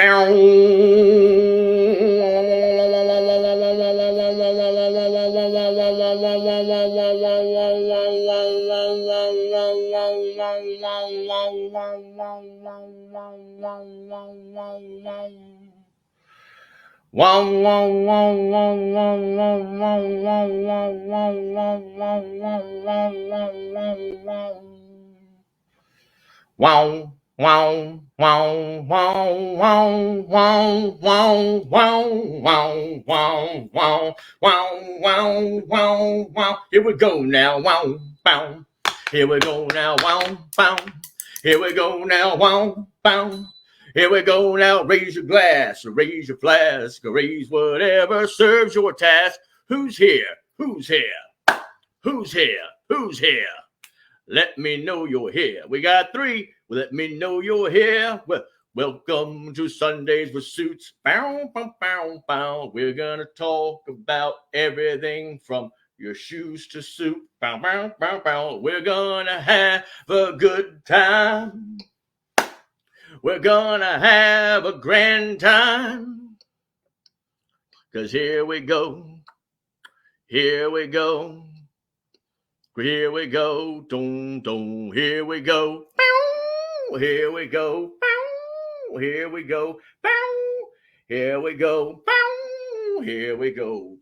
Wow, wow, wow, wow, wow, wow, wow, wow, wow, wow, wow, wow, wow, wow, wow. Here we go now, wow, wow. Here we go now, wow, wow. Here we go now, wow, wow. Here we go now, raise your glass, raise your flask, raise whatever serves your task. Who's here? Who's here? Who's here? Who's here? Let me know you're here. We got three. Let me know you're here. Well, welcome to Sundays with Suits. Bow, bow, bow, bow. We're gonna talk about everything from your shoes to suit. Bow, bow, bow, bow. We're gonna have a good time. We're gonna have a grand time. 'Cause here we go. Here we go. Here we go. Dum, dum. Here we go. Here we go. Here we go. Here we go. Here we go. Here we go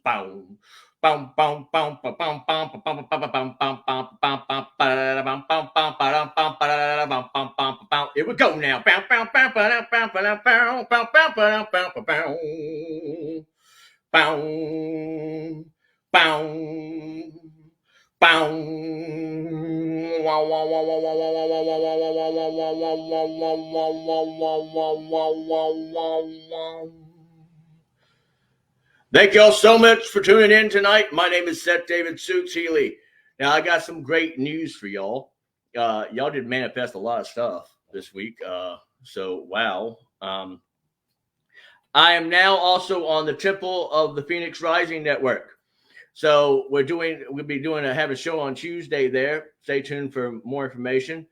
now. Thank y'all so much for tuning in tonight. My name is Seth David Suits Healy. Now, I got some great news for y'all. Y'all did manifest a lot of stuff this week. So, wow. I am now also on the Temple of the Phoenix Rising Network. So we'll be have a show on Tuesday there. Stay tuned for more information.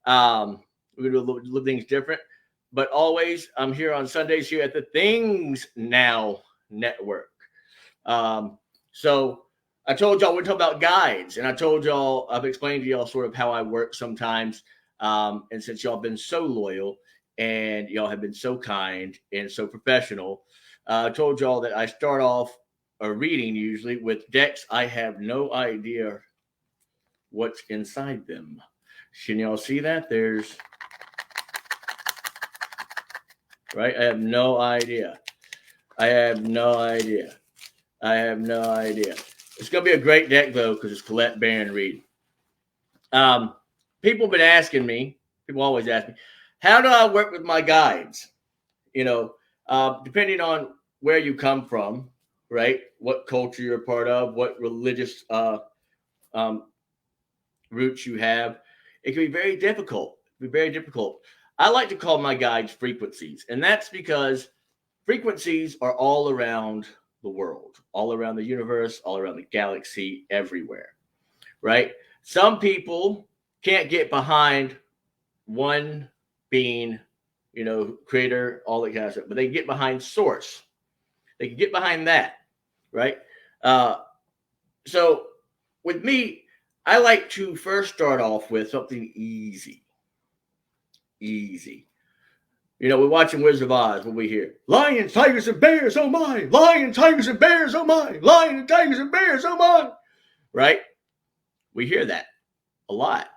We're going to do a little things different. But always, I'm here on Sundays here at the Things Now Network. So I told y'all we're talking about guides, and I told y'all, I've explained to y'all sort of how I work sometimes. And since y'all been so loyal and y'all have been so kind and so professional, I told y'all that I start off a reading usually with decks. I have no idea what's inside them. Can y'all see that? There's right. I have no idea. I have no idea. I have no idea. It's gonna be a great deck though because it's Colette Baron read. People have been asking me. People always ask me, how do I work with my guides? You know, depending on where you come from, right? What culture you're a part of, what religious roots you have, it can be very difficult. I like to call my guides frequencies, and that's because frequencies are all around the world, all around the universe, all around the galaxy, everywhere, right? Some people can't get behind one being, creator, all that kind of stuff, but they get behind source. They can get behind that, right? So with me, I like to first start off with something easy. We're watching Wizard of Oz when we hear lions, tigers, and bears, oh my! Lions, tigers, and bears, oh my! Lions, tigers, and bears, oh my! Right? We hear that a lot,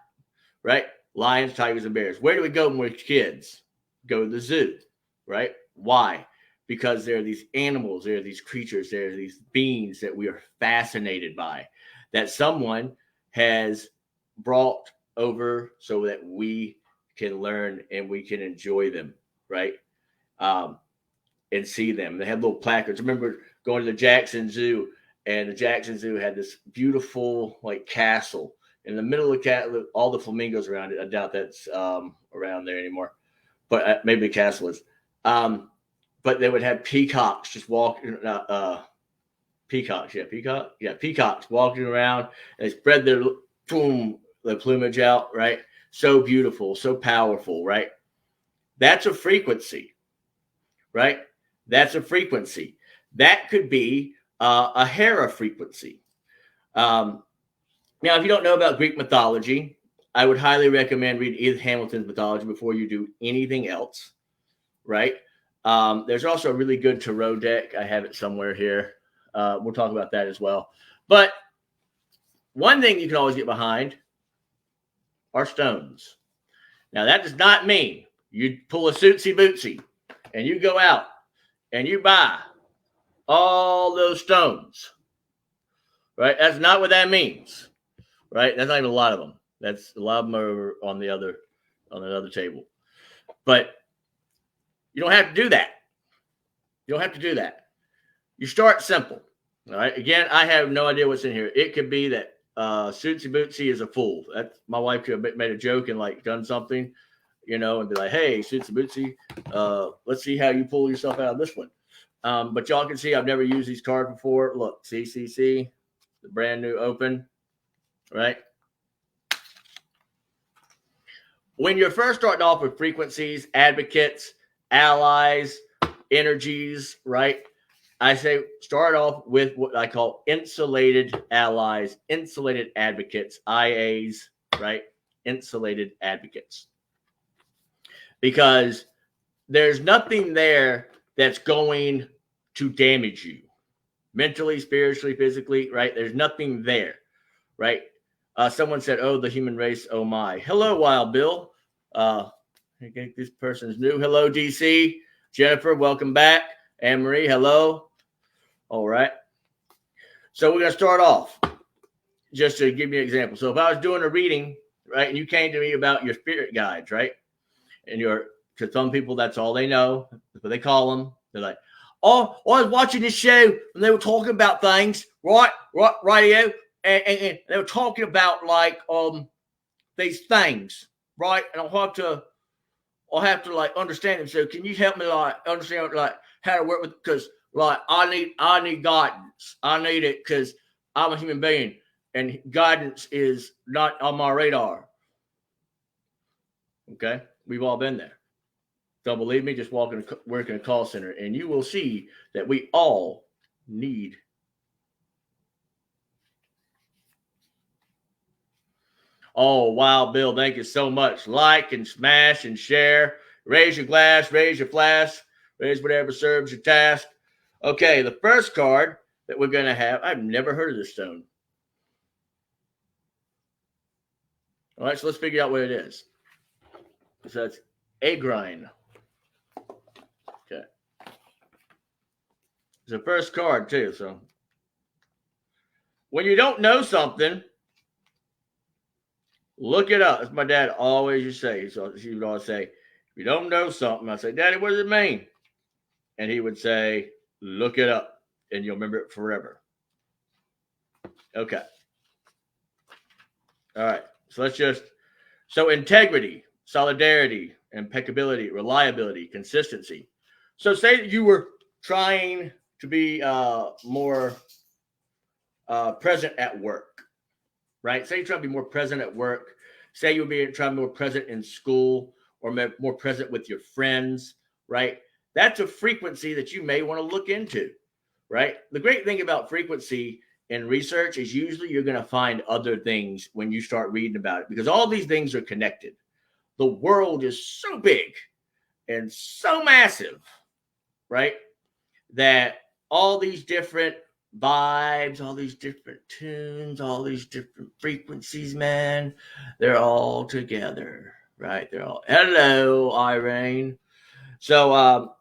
right? Lions, tigers, and bears. Where do we go when we're kids? Go to the zoo, right? Why? Because there are these animals, there are these creatures, there are these beings that we are fascinated by, that someone has brought over so that we can learn and we can enjoy them, right? And see them. They have little placards. I remember going to the Jackson Zoo, and the Jackson Zoo had this beautiful castle in the middle of the all the flamingos around it. I doubt that's around there anymore, but maybe the castle is. But they would have peacocks just walking. Peacocks walking around. And they spread their plumage out, right? So beautiful, so powerful, right? That's a frequency, right? That's a frequency. That could be a Hera frequency. Now, if you don't know about Greek mythology, I would highly recommend reading Edith Hamilton's mythology before you do anything else, right? There's also a really good tarot deck. I have it somewhere here. We'll talk about that as well. But one thing you can always get behind are stones. Now, that does not mean you pull a Suitsy Bootsy and you go out and you buy all those stones, right? That's not what that means, right? That's not even a lot of them. That's a lot of them are on the other table. But you don't have to do that. You don't have to do that. You start simple. All right. Again, I have no idea what's in here. It could be that Suitsy Bootsy is a fool. That's, my wife could have made a joke and like done something, you know, and be like, hey, Suitsy Bootsy, let's see how you pull yourself out of this one. But y'all can see I've never used these cards before. Look, see, the brand new open, right? When you're first starting off with frequencies, advocates, allies, energies, right? I say start off with what I call insulated allies, insulated advocates, IAs, right? Insulated advocates. Because there's nothing there that's going to damage you mentally, spiritually, physically, right? There's nothing there, right? Someone said, oh, the human race, oh my. Hello, Wild Bill. I think this person's new. Hello, DC. Jennifer, welcome back. Anne-Marie, hello. All right. So we're going to start off just to give you an example. So if I was doing a reading, right, and you came to me about your spirit guides, right, and to some people, that's all they know. That's what they call them. They're like, oh, I was watching this show and they were talking about things, right, radio, and they were talking about like these things, right? And I'll have to like understand them. So can you help me like understand like how to work with? Because like I need guidance. I need it because I'm a human being and guidance is not on my radar. Okay, we've all been there. Don't believe me? Just work in a call center, and you will see that we all need. Oh, wow, Bill, thank you so much. Like and smash and share. Raise your glass, raise your flask, raise whatever serves your task. Okay, the first card that we're going to have, I've never heard of this stone. All right, so let's figure out what it is. So it's agrine. Okay. It's the first card, too. So when you don't know something, look it up. That's my dad always used to say. So he would always say, if you don't know something, I say, Daddy, what does it mean? And he would say, look it up, and you'll remember it forever. Okay. All right. So integrity, solidarity, impeccability, reliability, consistency. So say that you were trying to be more present at work, right? Say you're trying to be more present at work. Say you'll be trying to be more present in school or more present with your friends, right? That's a frequency that you may want to look into, right? The great thing about frequency in research is usually you're going to find other things when you start reading about it because all these things are connected. The world is so big and so massive, right? That all these different vibes, all these different tunes, all these different frequencies, man, they're all together, right? They're all, hello, Irene. So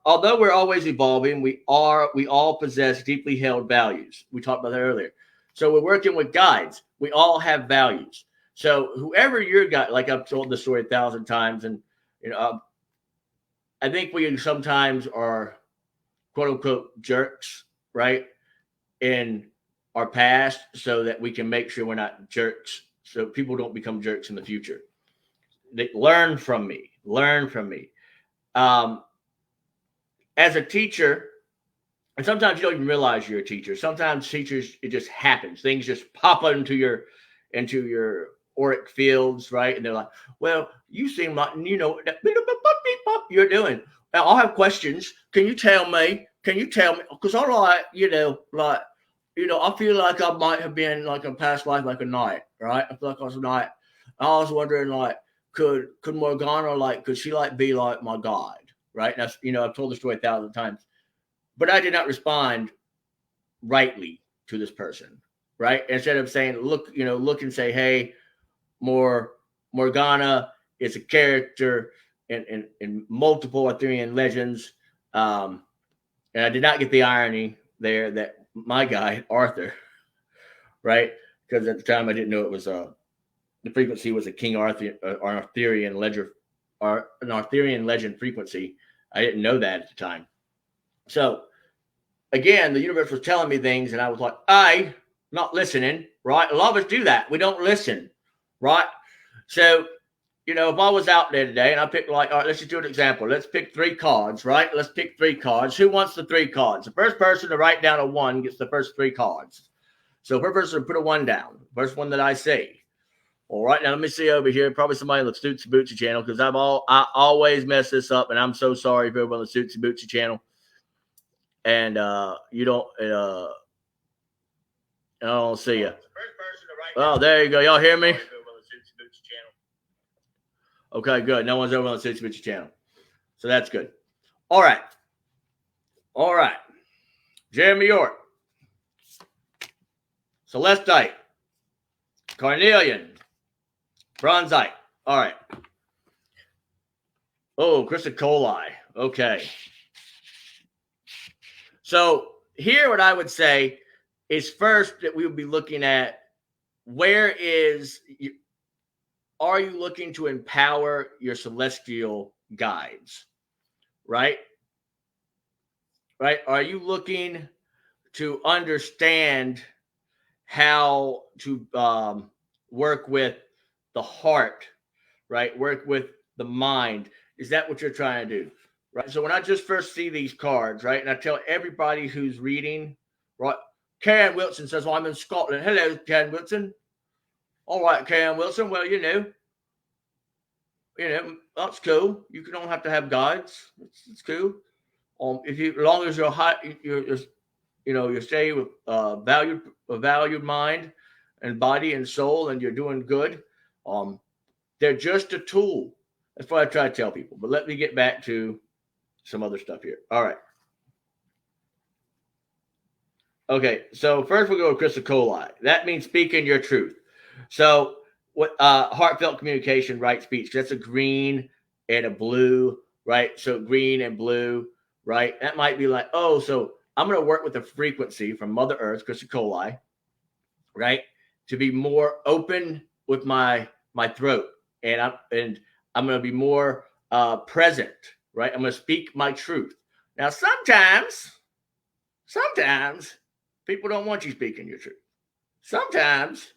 although we're always evolving, we all possess deeply held values. We talked about that earlier. So we're working with guides. We all have values. So whoever your guide, like I've told the story 1,000 times, and you know, I think we sometimes are quote unquote jerks, right, in our past, so that we can make sure we're not jerks, so people don't become jerks in the future. They learn from me. As a teacher, and sometimes you don't even realize you're a teacher. Sometimes teachers, it just happens. Things just pop into your auric fields, right? And they're like, well, you seem like, you know, you're doing. I'll have questions. Can you tell me? Can you tell me? Because I like, I feel like I might have been like a past life, like a knight, right? I feel like I was a knight. I was wondering, like, could Morgana, like, could she like be like my god, right? And that's, I've told the story 1,000 times, but I did not respond rightly to this person, right? Instead of saying, look and say, hey, Morgana is a character in multiple Arthurian legends. And I did not get the irony there that my guy, Arthur, right? Because at the time I didn't know it was the frequency was a King Arthur or Arthurian legend, or an Arthurian legend frequency. I didn't know that at the time. So again, the universe was telling me things, and I was like, I'm not listening, right? A lot of us do that. We don't listen, right? So, if I was out there today and I picked, like, all right, let's just do an example. Let's pick 3 cards, right? Let's pick 3 cards. Who wants the 3 cards? The first person to write down a 1 gets the first 3 cards. So first person to put a 1 down, first one that I say. All right, now let me see over here. Probably somebody on the Suitsy Bootsy channel, because I always mess this up, and I'm so sorry for everyone on the Suitsy Bootsy channel. And you don't, I don't see you. Oh, there you go. Y'all hear me? Okay, good. No one's over on the Suitsy Bootsy channel, so that's good. All right. Jeremy York, Celestite, Carnelian, Bronzite. All right. Oh, Chrysocoli. Okay. So here, what I would say is first that we would be looking at are you looking to empower your celestial guides, right? Right? Are you looking to understand how to work with the heart, right? Work with the mind. Is that what you're trying to do? Right. So when I just first see these cards, right, and I tell everybody who's reading, right, Karen Wilson says, well, I'm in Scotland. Hello, Karen Wilson. All right, Karen Wilson. Well, that's cool. You don't have to have guides. It's cool. As long as you stay with a valued mind and body and soul, and you're doing good. They're just a tool. That's what I try to tell people. But let me get back to some other stuff here. All right. Okay, so first we'll go with Chrysocoli. That means speaking your truth. So what heartfelt communication, right speech. That's a green and a blue, right? So green and blue, right? That might be like, oh, so I'm going to work with the frequency from Mother Earth, Chrysocoli, right? To be more open with my throat, and I'm going to be more present, right? I'm going to speak my truth. Now, sometimes people don't want you speaking your truth. Sometimes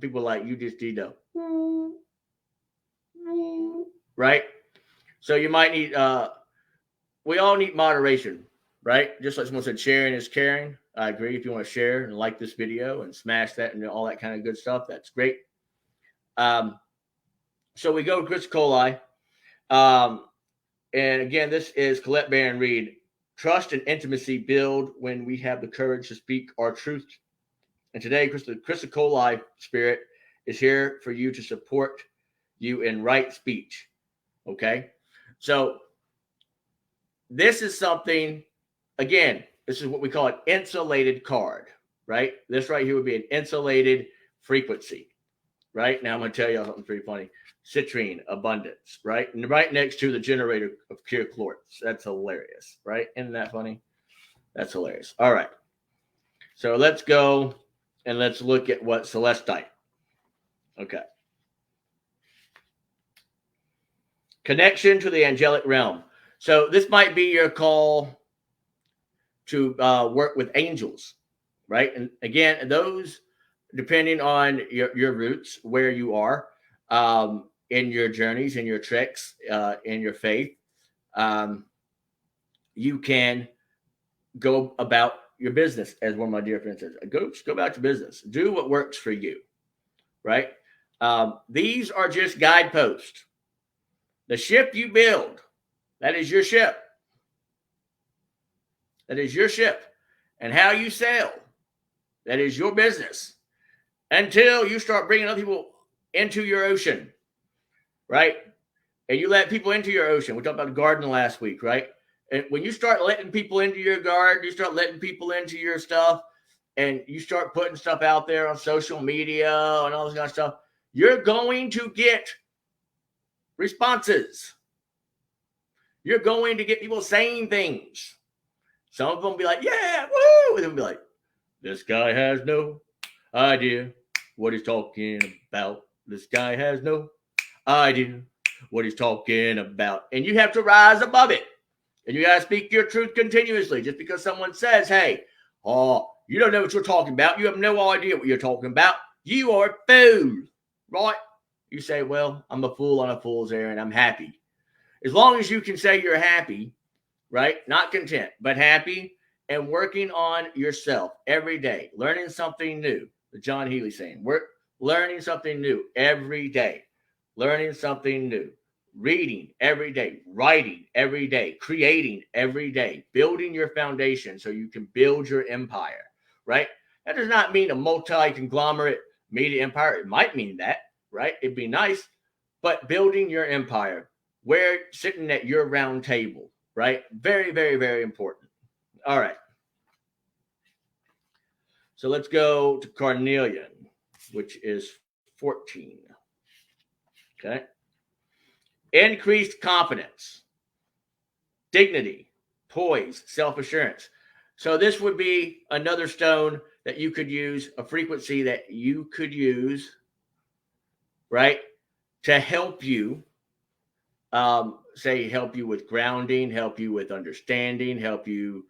people like, you just need to, right? So you might need, we all need moderation, right? Just like someone said, sharing is caring. I agree. If you want to share and like this video and smash that and all that kind of good stuff, that's great. So we go with Chrysocoli. And again, this is Colette Baron Reid. Trust and intimacy build when we have the courage to speak our truth. And today, Chrysocoli spirit is here for you to support you in right speech. Okay? So this is something, again, this is what we call an insulated card, right? This right here would be an insulated frequency, right? Now I'm going to tell you something pretty funny. Citrine abundance, right? And right next to the generator of pure quartz. That's hilarious, right? Isn't that funny? That's hilarious. All right. So let's go and let's look at what Celestite. Okay. Connection to the angelic realm. So this might be your call to work with angels, right? And again, those, depending on your roots, where you are, in your journeys, in your treks, in your faith, you can go about your business, as one of my dear friends says. Go about your business. Do what works for you, right? These are just guideposts. The ship you build, that is your ship. That is your ship. And how you sail, that is your business. Until you start bringing other people into your ocean, right? And you let people into your ocean. We talked about the garden last week, right? And when you start letting people into your garden, you start letting people into your stuff, and you start putting stuff out there on social media and all this kind of stuff, you're going to get responses. You're going to get people saying things. Some of them will be like, yeah, woo! And they'll be like, this guy has no idea what he's talking about. This guy has no idea what he's talking about. And you have to rise above it. And you got to speak your truth continuously. Just because someone says, hey, you don't know what you're talking about. You have no idea what you're talking about. You are a fool, right? You say, well, I'm a fool on a fool's errand. I'm happy. As long as you can say you're happy, right? Not content, but happy, and working on yourself every day, learning something new. The John Healy saying, we're learning something new every day, learning something new, reading every day, writing every day, creating every day, building your foundation so you can build your empire, right? That does not mean a multi-conglomerate media empire. It might mean that, right? It'd be nice, but building your empire, where sitting at your round table, right? Very, very, very important. All right. So let's go to carnelian, which is 14. Okay. Increased confidence, dignity, poise, self-assurance. So this would be another stone that you could use, a frequency that you could use, right, to help you, help you with grounding, help you with understanding, help you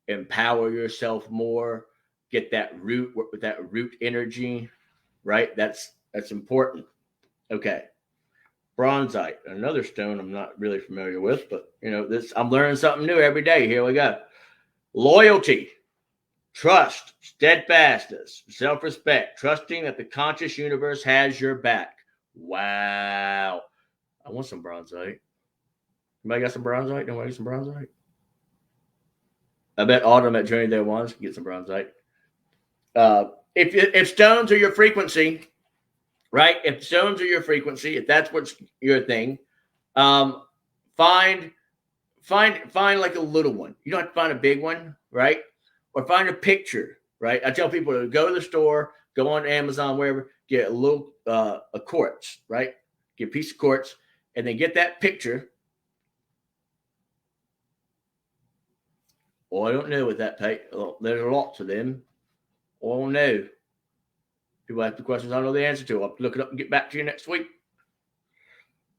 empower yourself more, get that root energy, right? That's important. Okay. Bronzite, another stone I'm not really familiar with, but I'm learning something new every day. Here we go. Loyalty, trust, steadfastness, self-respect, trusting that the conscious universe has your back. Wow. I want some bronzite. Anybody got some bronzite? Nobody got some bronzite? I bet Autumn at Journey Day Ones can get some bronzite. If stones are your frequency, right? If stones are your frequency, if that's what's your thing, find like a little one. You don't have to find a big one, right? Or find a picture, right? I tell people to go to the store, go on Amazon, wherever, get a little a quartz, right? Get a piece of quartz, and then get that picture. Well, I don't know what that take. There's lots of them. Oh no. People ask the questions I don't know the answer to. I'll look it up and get back to you next week.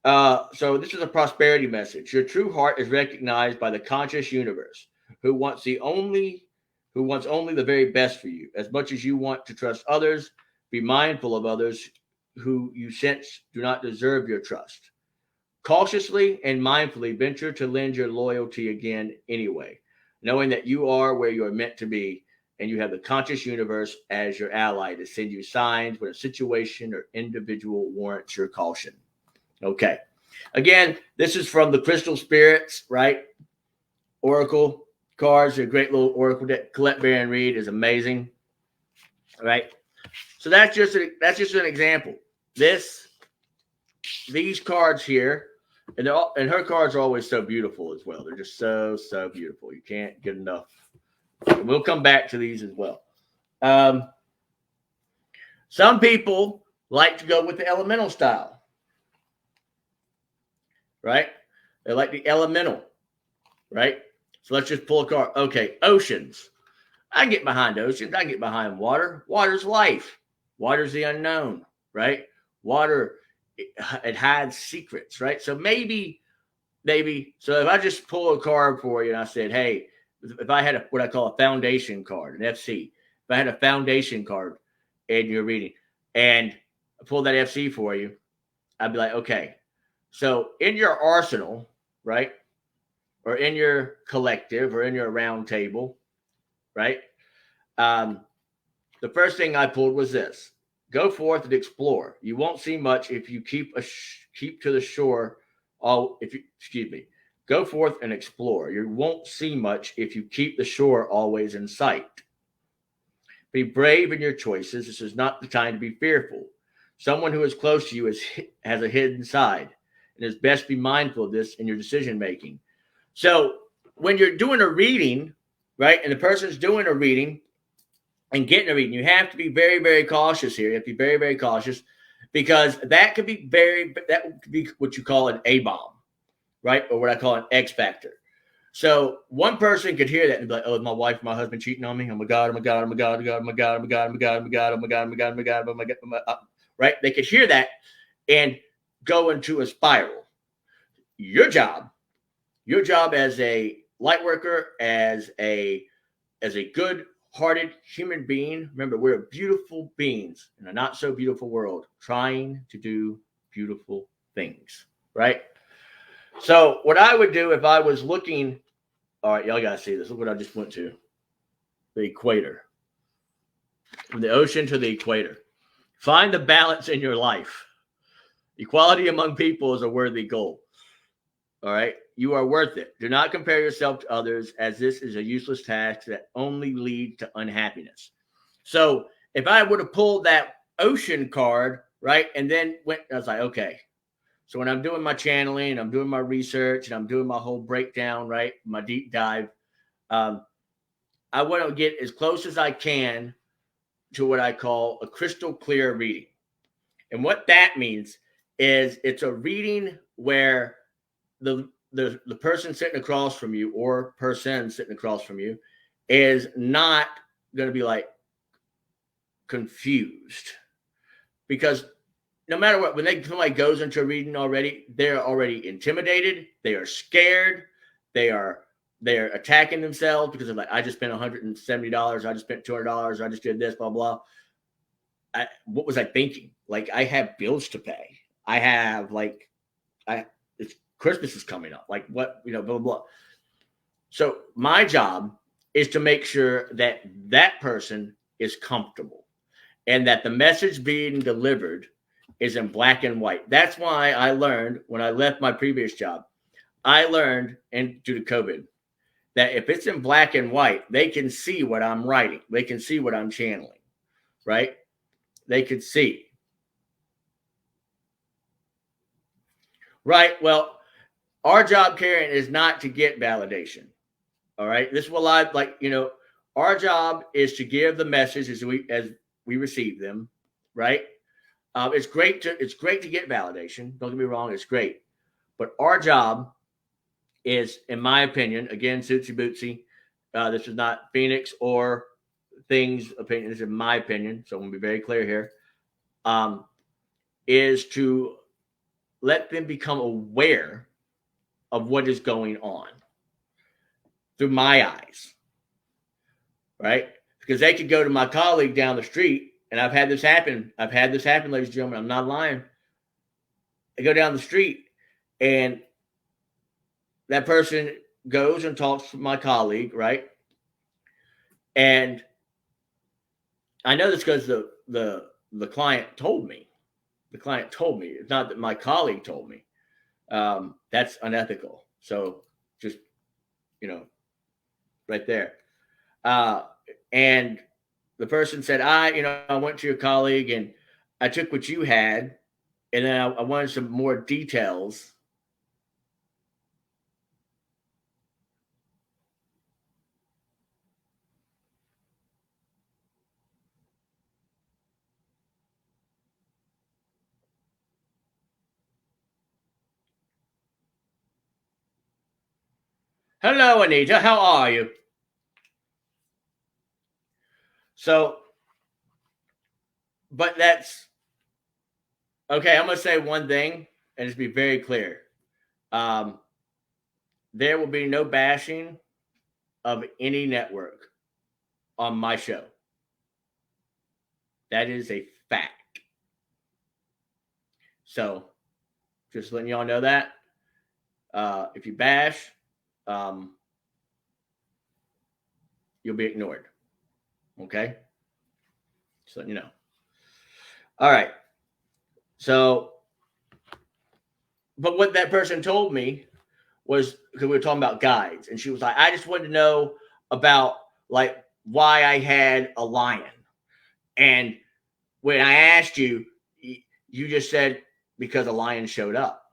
So this is a prosperity message. Your true heart is recognized by the conscious universe, who wants only the very best for you. As much as you want to trust others, be mindful of others who you sense do not deserve your trust. Cautiously and mindfully venture to lend your loyalty again anyway, knowing that you are where you are meant to be, and you have the conscious universe as your ally to send you signs when a situation or individual warrants your caution. Okay. Again, this is from the Crystal Spirits, right? Oracle cards, a great little oracle deck. Colette Baron Reed is amazing, right? So that's just an example. These cards here, and her cards are always so beautiful as well. They're just so beautiful. You can't get enough. And we'll come back to these as well. Some people like to go with the elemental style, right? They like the elemental, right? So let's just pull a card. Okay, oceans. I can get behind oceans. I can get behind water. Water's life. Water's the unknown, right? Water, it hides secrets, right? So maybe, so if I just pull a card for you and I said, hey, if I had what I call a foundation card, an FC, if I had a foundation card and you're reading and I pulled that FC for you, I'd be like, okay, so in your arsenal, right? Or in your collective or in your round table, right? The first thing I pulled was this. Go forth and explore. You won't see much if you keep to the shore. Go forth and explore. You won't see much if you keep the shore always in sight. Be brave in your choices. This is not the time to be fearful. Someone who is close to you has a hidden side, and it's best to be mindful of this in your decision making. So when you're doing a reading, right, and the person's doing a reading and getting a reading, you have to be very, very cautious here. You have to be very, very cautious, because that could be what you call an A-bomb, right, or what I call an X factor. So one person could hear that and be like, "Oh, my wife, my husband cheating on me. Oh my God, oh my God, oh my God, oh my God, oh my God, oh my God, oh my God, oh my God, oh my God, oh my God, oh my God, oh my God, oh my God." Right? They could hear that and go into a spiral. Your job as a light worker, as a good-hearted human being. Remember, we're beautiful beings in a not so beautiful world, trying to do beautiful things, right? So what I would do if I was looking, all right, y'all gotta see this. Look what I just went to. The equator. From the ocean to the equator. Find the balance in your life. Equality among people is a worthy goal. All right. You are worth it. Do not compare yourself to others, as this is a useless task that only leads to unhappiness. So if I would have pulled that ocean card, right, and then I was like, okay. So when I'm doing my channeling, I'm doing my research, and I'm doing my whole breakdown, right, my deep dive, I want to get as close as I can to what I call a crystal clear reading. And what that means is it's a reading where the person sitting across from you, or person sitting across from you, is not going to be like confused. Because no matter what, when somebody goes into a reading already, they're already intimidated, they are scared, they're attacking themselves because they're like, I just spent $170, I just spent $200, I just did this, blah, blah. What was I thinking? Like, I have bills to pay. I have Christmas is coming up. Like, what, blah, blah, blah. So my job is to make sure that that person is comfortable and that the message being delivered is in black and white. That's why I learned when I left my previous job, and due to COVID, that if it's in black and white, they can see what I'm writing. They can see what I'm channeling, right? They could see. Right? Well, our job, Karen, is not to get validation. All right? This is what our job is to give the message as we receive them, right? It's great to get validation. Don't get me wrong, it's great. But our job is, in my opinion, again, Suitsy Bootsy, this is not Phoenix or Thing's opinion. This is my opinion, so I'm going to be very clear here, is to let them become aware of what is going on through my eyes, right? Because they could go to my colleague down the street, and I've had this happen, ladies and gentlemen. I'm not lying. They go down the street, and that person goes and talks to my colleague, right? And I know this because the client told me. The client told me. It's not that my colleague told me. That's unethical. So just, right there. And the person said, I went to your colleague and I took what you had, and then I wanted some more details. Hello, Anita. How are you? So, but that's okay. I'm going to say one thing and just be very clear. There will be no bashing of any network on my show. That is a fact. So, just letting y'all know that. If you bash, you'll be ignored. Okay? Just letting you know. All right. So, but what that person told me was, because we were talking about guides, and she was like, I just wanted to know about like why I had a lion. And when I asked you, you just said because a lion showed up.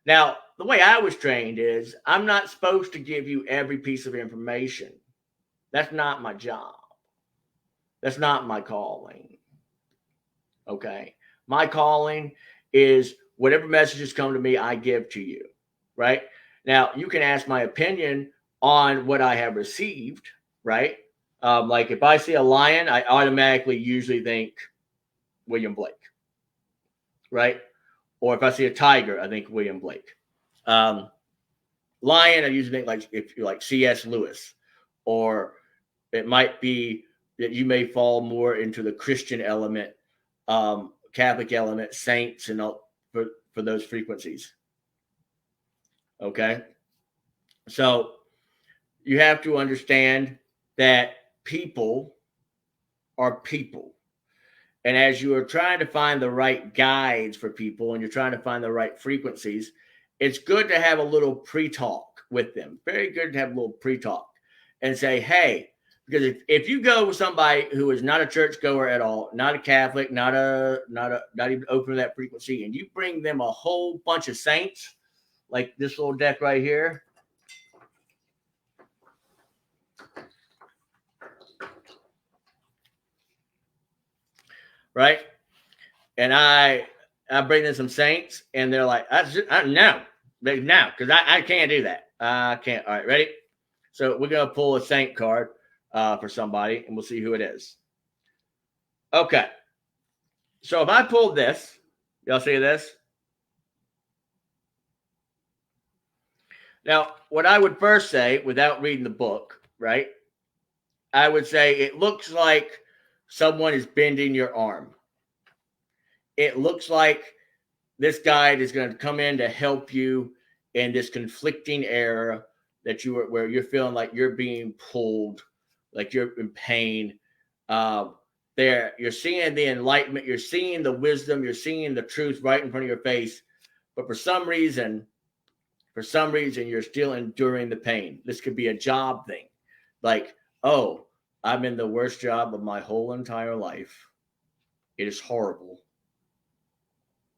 Now, the way I was trained is I'm not supposed to give you every piece of information. That's not my job. That's not my calling. Okay. My calling is whatever messages come to me, I give to you. Right. Now, you can ask my opinion on what I have received. Right. Like if I see a lion, I automatically usually think William Blake. Right. Or if I see a tiger, I think William Blake. Lion, I usually think like if you're like C.S. Lewis, or it might be that you may fall more into the Christian element, Catholic element, saints, and all for those frequencies. Okay, so you have to understand that people are people. And as you are trying to find the right guides for people and you're trying to find the right frequencies, it's good to have a little pre-talk with them. Very good to have a little pre-talk and say, hey, because if you go with somebody who is not a churchgoer at all, not a Catholic, not even open to that frequency, and you bring them a whole bunch of saints, like this little deck right here, right? And I bring in some saints, and they're like, no, because I can't do that. I can't. All right, ready? So we're gonna pull a saint card for somebody, and we'll see who it is. Okay. So if I pull this, y'all see this? Now, what I would first say, without reading the book, right? I would say it looks like someone is bending your arm. It looks like this guide is going to come in to help you in this conflicting era that you are, where you're feeling like you're being pulled, like you're in pain. There, you're seeing the enlightenment, you're seeing the wisdom, you're seeing the truth right in front of your face, but for some reason, you're still enduring the pain. This could be a job thing, like, oh, I'm in the worst job of my whole entire life. It is horrible,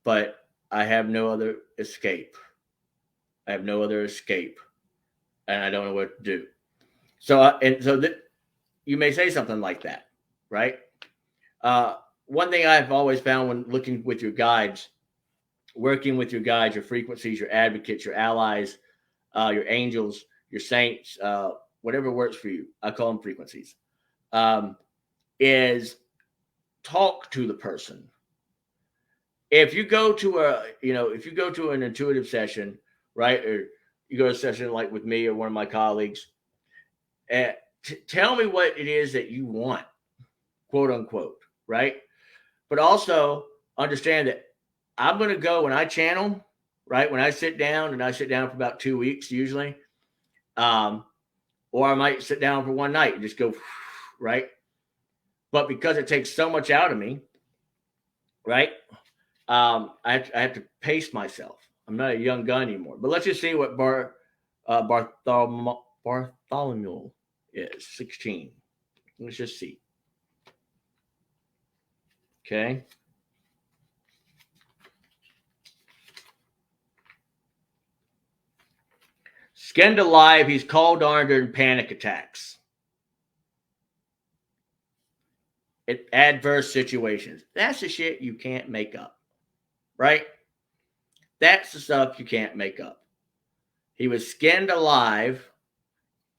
but I have no other escape. I have no other escape, and I don't know what to do. So, you may say something like that, right? One thing I've always found when looking with your guides, working with your guides, your frequencies, your advocates, your allies, your angels, your saints, whatever works for you, I call them frequencies, is talk to the person. If you go to an intuitive session, right, or you go to a session like with me or one of my colleagues, tell me what it is that you want, quote unquote, right? But also understand that I'm going to go when I channel, right? When I sit down, and I sit down for about 2 weeks usually, or I might sit down for one night and just go, right? But because it takes so much out of me, right? I have to pace myself. I'm not a young gun anymore. But let's just see what Bartholomew is. 16. Let's just see. Okay. Skinned alive, he's called on during panic attacks. Adverse situations. That's the shit you can't make up. Right? That's the stuff you can't make up. He was skinned alive.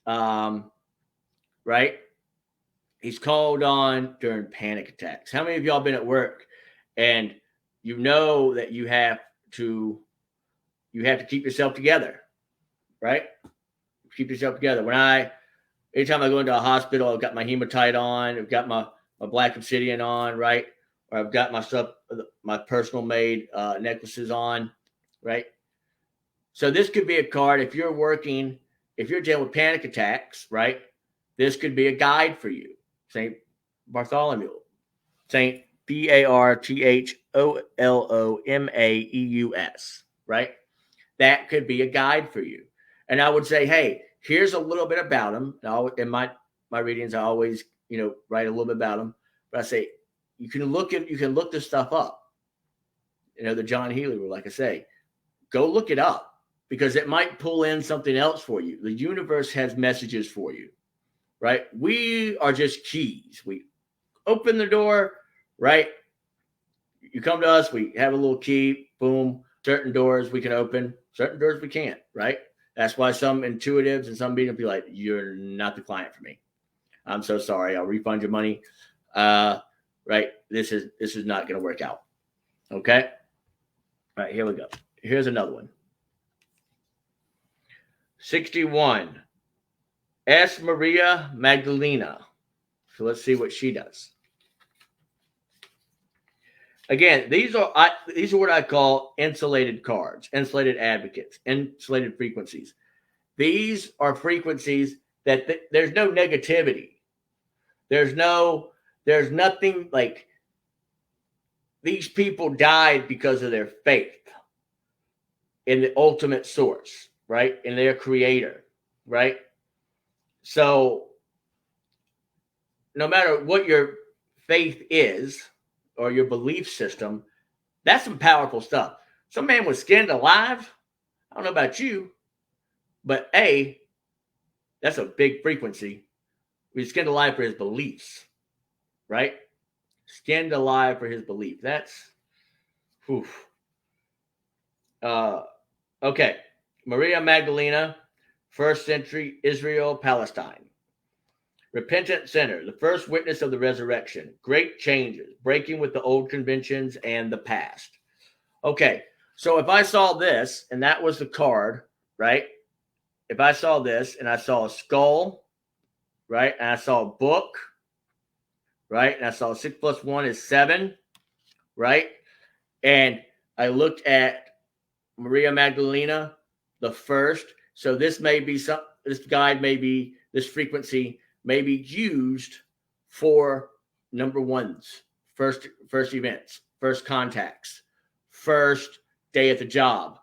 Right? He's called on during panic attacks. How many of y'all been at work and you know that you have to keep yourself together, right? Keep yourself together. Anytime I go into a hospital, I've got my hematite on, I've got my black obsidian on, right? Or I've got my stuff, my personal made necklaces on, right? So this could be a card if you're dealing with panic attacks, right? This could be a guide for you. Saint Bartholomew, Saint Bartholomeus, right? That could be a guide for you. And I would say, hey, here's a little bit about him. Now, in my readings, I always, write a little bit about him. But I say, you can look this stuff up. The John Healy rule, like I say, go look it up because it might pull in something else for you. The universe has messages for you, right? We are just keys. We open the door, right? You come to us, we have a little key, boom. Certain doors we can open, certain doors we can't, right? That's why some intuitives and some mediums be like, you're not the client for me. I'm so sorry. I'll refund your money. Right? This is not going to work out. Okay? All right, here we go. Here's another one. 61. S. Maria Magdalena. So let's see what she does. Again, these are what I call insulated cards, insulated advocates, insulated frequencies. These are frequencies that there's no negativity. There's nothing like these people died because of their faith in the ultimate source, right? In their creator, right? So no matter what your faith is or your belief system, that's some powerful stuff. Some man was skinned alive. I don't know about you, but that's a big frequency. He was skinned alive for his beliefs, right? Skinned alive for his belief. That's, oof. Okay. Maria Magdalena, 1st century Israel, Palestine. Repentant sinner, the first witness of the resurrection. Great changes, breaking with the old conventions and the past. Okay, so if I saw this, and that was the card, right? If I saw this, and I saw a skull, right? And I saw a book, right? And I saw 6 + 1 is 7, right? And I looked at Maria Magdalena, the first. So this guide may be, this frequency may be used for number ones, first events, first contacts, first day at the job,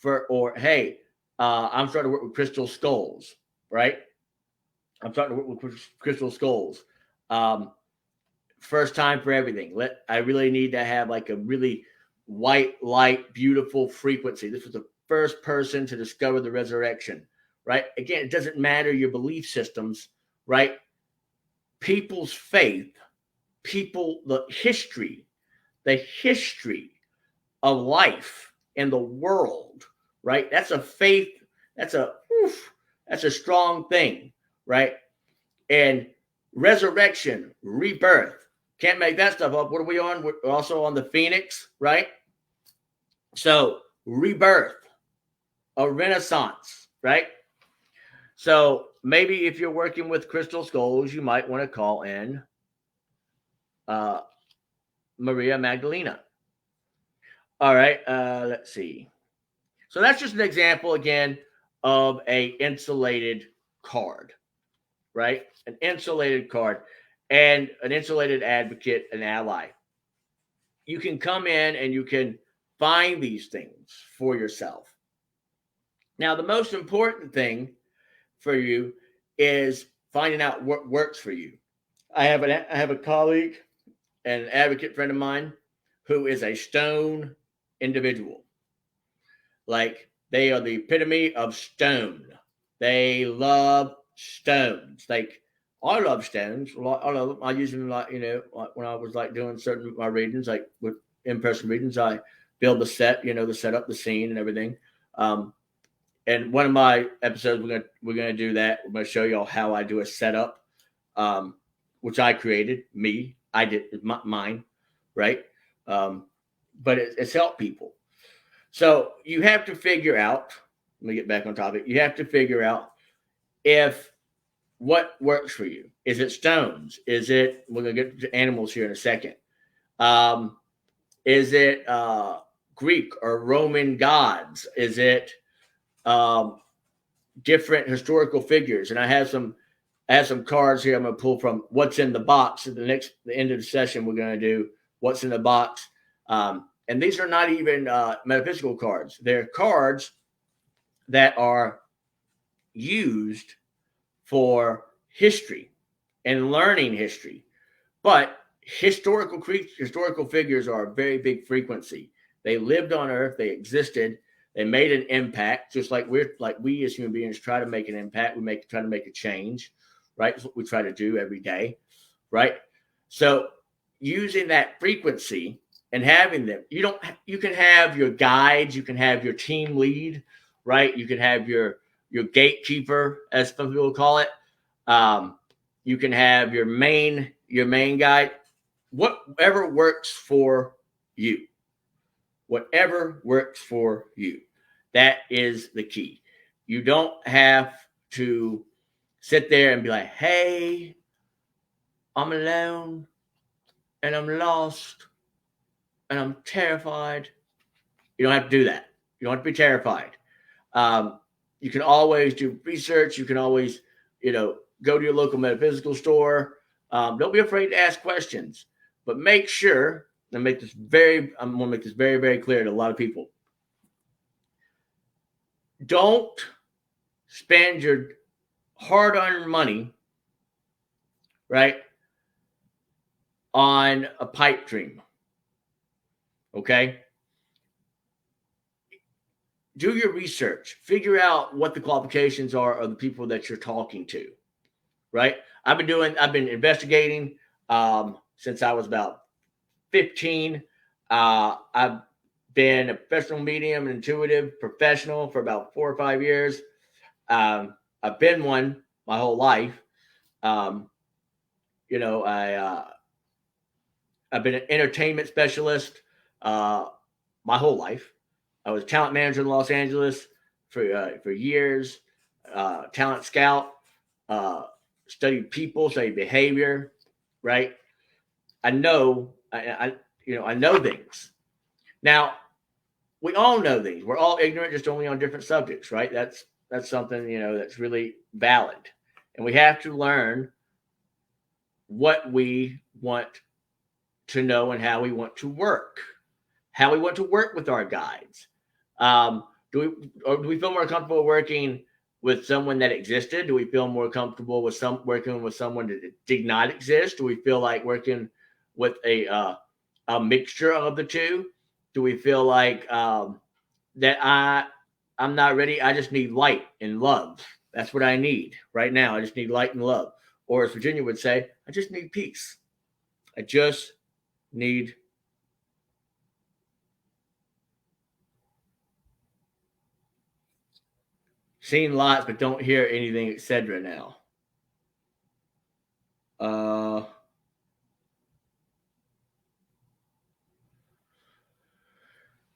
I'm starting to work with crystal skulls, right? I'm starting to work with crystal skulls. First time for everything. I really need to have like a really white, light, beautiful frequency. This was the first person to discover the resurrection, right? Again, it doesn't matter your belief systems, right? People's faith, the history of life in the world, right? That's a faith. That's a strong thing, right? And resurrection, rebirth. Can't make that stuff up. What are we on? We're also on the Phoenix, right? So rebirth, a renaissance, right? So maybe if you're working with crystal skulls, you might want to call in Maria Magdalena. All right, let's see. So that's just an example again of a insulated card, right? An insulated card and an insulated advocate, an ally. You can come in and you can find these things for yourself. Now, the most important thing for you is finding out what works for you. I have a colleague, an advocate friend of mine, who is a stone individual. Like, they are the epitome of stone. They love stones. Like, I love stones. I love them. I use them like when I was like doing certain my readings, like with in-person readings, I build the set, the setup, the scene, and everything. And one of my episodes, we're gonna do that. We're gonna show y'all how I do a setup, which I created. I did mine, right? But it's helped people. So you have to figure out. Let me get back on topic. You have to figure out if what works for you. Is it stones? Is it? We're gonna get to animals here in a second. Is it Greek or Roman gods? Is it different historical figures? And I have some cards here I'm going to pull from What's in the Box. At the end of the session, we're going to do what's in the box. And these are not even metaphysical cards. They're cards that are used for history and learning history. But historical figures are a very big frequency. They lived on Earth. They existed. They made an impact, just like we as human beings try to make an impact. Try to make a change, right? That's what we try to do every day, right? So using that frequency and having them, you can have your guides, you can have your team lead, right? You can have your gatekeeper, as some people call it. You can have your main guide. Whatever works for you. Whatever works for you. That is the key. You don't have to sit there and be like, hey, I'm alone and I'm lost and I'm terrified. You don't have to do that. You don't have to be terrified. You can always do research. You can always, go to your local metaphysical store. Don't be afraid to ask questions, but make sure, I'm going to make this very, very clear to a lot of people. Don't spend your hard-earned money, right, on a pipe dream. Okay? Do your research. Figure out what the qualifications are of the people that you're talking to, right? I've been investigating since I was about 15. I've been a professional medium and intuitive professional for about 4 or 5 years. I've been one my whole life. I've been an entertainment specialist my whole life. I was a talent manager in Los Angeles for years. Talent scout. Studied people, studied behavior. Right. I know. I know things. Now, we all know things. We're all ignorant, just only on different subjects, right? That's something, that's really valid. And we have to learn what we want to know and how we want to work with our guides. Do we feel more comfortable working with someone that existed? Do we feel more comfortable with working with someone that did not exist? Do we feel like working with a mixture of the two? Do we feel like that I'm not ready? I just need light and love. That's what I need right now. I just need light and love. Or as Virginia would say, I just need peace. I just need seen lots, but don't hear anything, etc. now.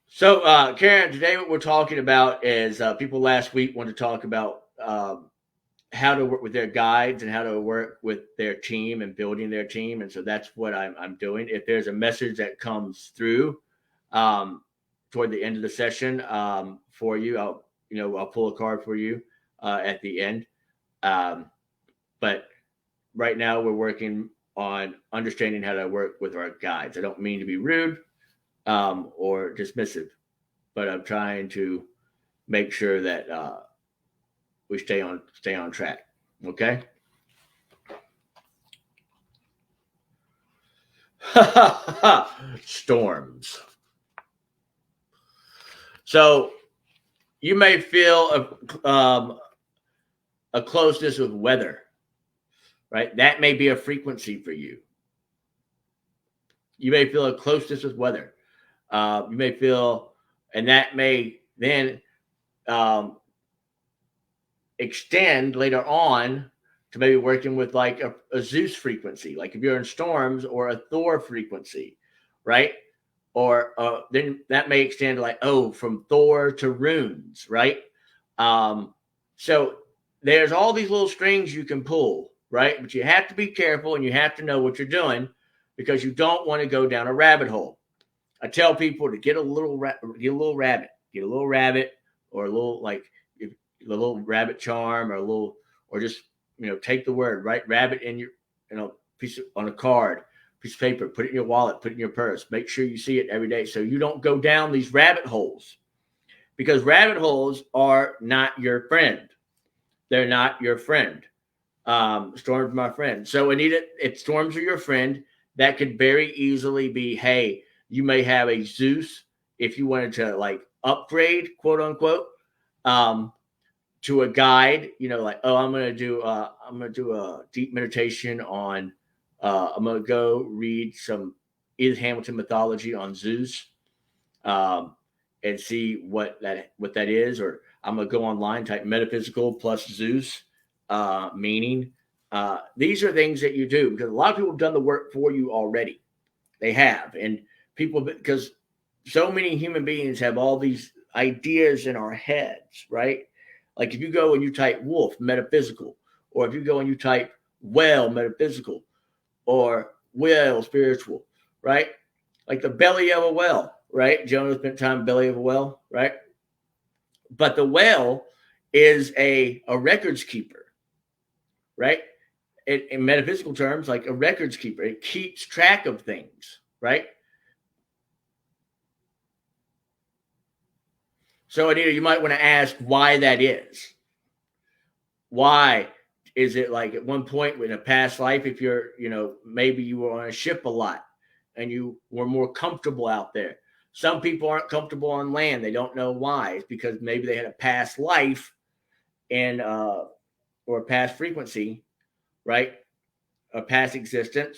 So, Karen, today what we're talking about is people last week wanted to talk about how to work with their guides and how to work with their team and building their team. And so that's what I'm doing. If there's a message that comes through toward the end of the session for you, I'll pull a card for you at the end. But right now we're working on understanding how to work with our guides. I don't mean to be rude or dismissive, but I'm trying to make sure that we stay on track. Okay. Storms. So you may feel a closeness with weather, right? That may be a frequency for you. You may feel a closeness with weather. You may feel, and that may then extend later on to maybe working with like a Zeus frequency, like if you're in storms, or a Thor frequency, right? Or then that may extend to like, from Thor to runes, right? So there's all these little strings you can pull, right? But you have to be careful and you have to know what you're doing, because you don't want to go down a rabbit hole. I tell people to get a little rabbit, or a little like a little rabbit charm, or just take the word, right? Rabbit in your piece on a card, piece of paper, put it in your wallet, put it in your purse. Make sure you see it every day so you don't go down these rabbit holes, because rabbit holes are not your friend. They're not your friend. Storm's my friend. So Anita, if storms are your friend, that could very easily be, hey, you may have a Zeus if you wanted to like upgrade, quote unquote, to a guide. You know, like, oh, I'm gonna do a deep meditation on. I'm gonna go read some Edith Hamilton mythology on Zeus, and see what that is, or I'm gonna go online, type metaphysical plus Zeus meaning. These are things that you do because a lot of people have done the work for you already. They have, and people, because so many human beings have all these ideas in our heads, right? Like if you go and you type wolf metaphysical, or if you go and you type whale metaphysical, or whale spiritual, right? Like the belly of a whale, right? Jonah spent time belly of a whale, right? But the whale is a records keeper, right? In metaphysical terms, like a records keeper, it keeps track of things, right? So Anita, you might want to ask why that is. Why is it like at one point in a past life, if you're, maybe you were on a ship a lot and you were more comfortable out there. Some people aren't comfortable on land. They don't know why. It's because maybe they had a past life and or a past frequency, right? A past existence,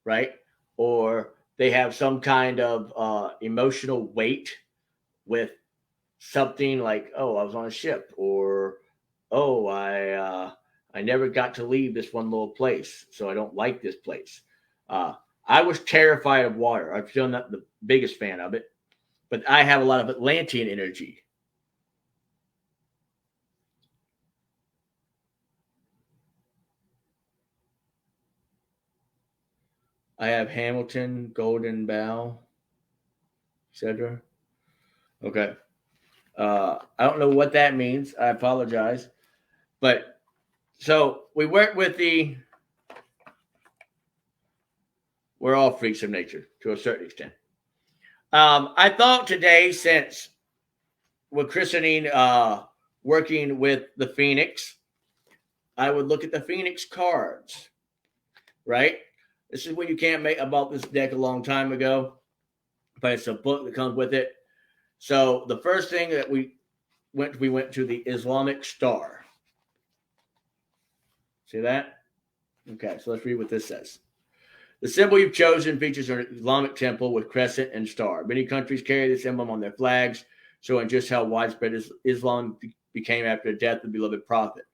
right? Or they have some kind of emotional weight with something like, oh, I was on a ship, or oh, I never got to leave this one little place, so I don't like this place. I was terrified of water. I'm still not the biggest fan of it, but I have a lot of Atlantean energy. I have Hamilton, Golden Bough, etc. Okay. I don't know what that means. I apologize. But so we work with we're all freaks of nature to a certain extent. I thought today, since we're christening, working with the Phoenix, I would look at the Phoenix cards, right? This is what you can't make. I bought this deck a long time ago, but it's a book that comes with it. So the first thing that we went to the Islamic star. See that? Okay, so let's read what this says. The symbol you've chosen features an Islamic temple with crescent and star. Many countries carry this emblem on their flags, showing just how widespread Islam became after the death of the beloved prophet.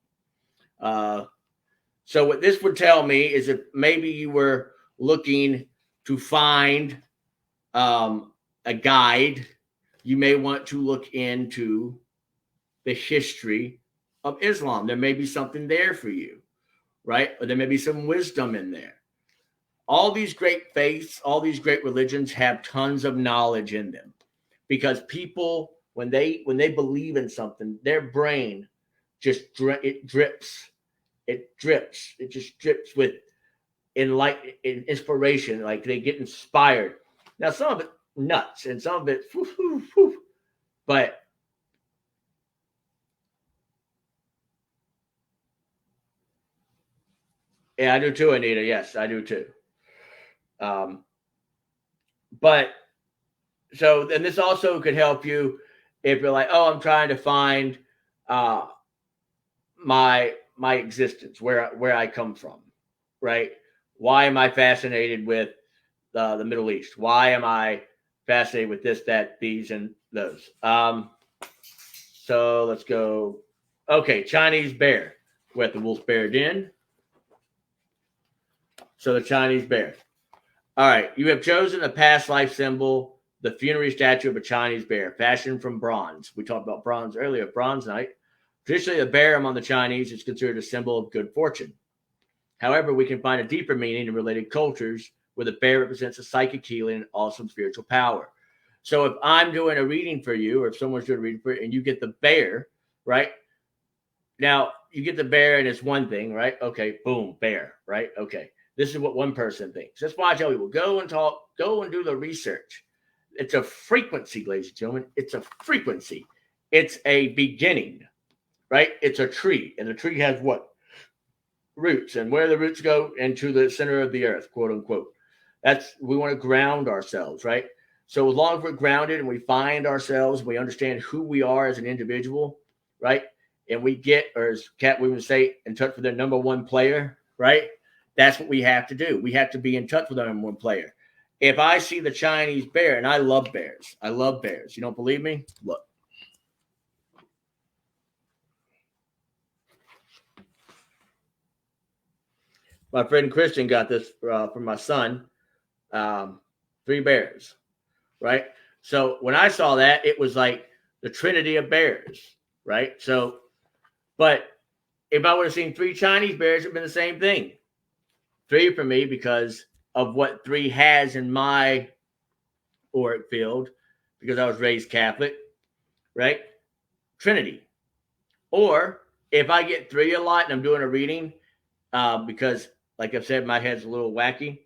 So what this would tell me is if maybe you were looking to find a guide, you may want to look into the history of Islam. There may be something there for you, right? Or there may be some wisdom in there. All these great faiths, all these great religions have tons of knowledge in them, because people, when they believe in something, their brain just it drips. It just drips with inspiration. Like they get inspired. Now some of it nuts and some of it but yeah, I do too, Anita. Yes, I do too. But so, and this also could help you if you're like, oh, I'm trying to find my existence, where I come from, right? Why am I fascinated with the Middle East? Why am I fascinated with this, that, these, and those? So let's go. Okay, Chinese bear. We're at the Wolf Bear Den. So the Chinese bear. All right, you have chosen a past life symbol, the funerary statue of a Chinese bear, fashioned from bronze. We talked about bronze earlier, Bronze Night. Traditionally, a bear among the Chinese is considered a symbol of good fortune. However, we can find a deeper meaning in related cultures where the bear represents a psychic healing and awesome spiritual power. So if I'm doing a reading for you, or if someone's doing a reading for you, and you get the bear, right? Now, you get the bear and it's one thing, right? Okay, boom, bear, right? Okay. This is what one person thinks. That's why I tell people, go and talk, go and do the research. It's a frequency, ladies and gentlemen. It's a frequency. It's a beginning, right? It's a tree, and the tree has what? Roots, and where the roots go into the center of the earth, quote unquote. We want to ground ourselves, right? So as long as we're grounded and we find ourselves, we understand who we are as an individual, right? And we get, or as Cat Williams say, in touch with their number one player, right? That's what we have to do. We have to be in touch with our number one player. If I see the Chinese bear, and I love bears. I love bears. You don't believe me? Look. My friend Christian got this from my son. 3 bears, right? So when I saw that, it was like the trinity of bears, right? So, but if I would have seen 3 Chinese bears, it'd been the same thing. 3 for me because of what 3 has in my auric field, because I was raised Catholic, right? Trinity. Or if I get 3 a lot and I'm doing a reading, because like I've said, my head's a little wacky,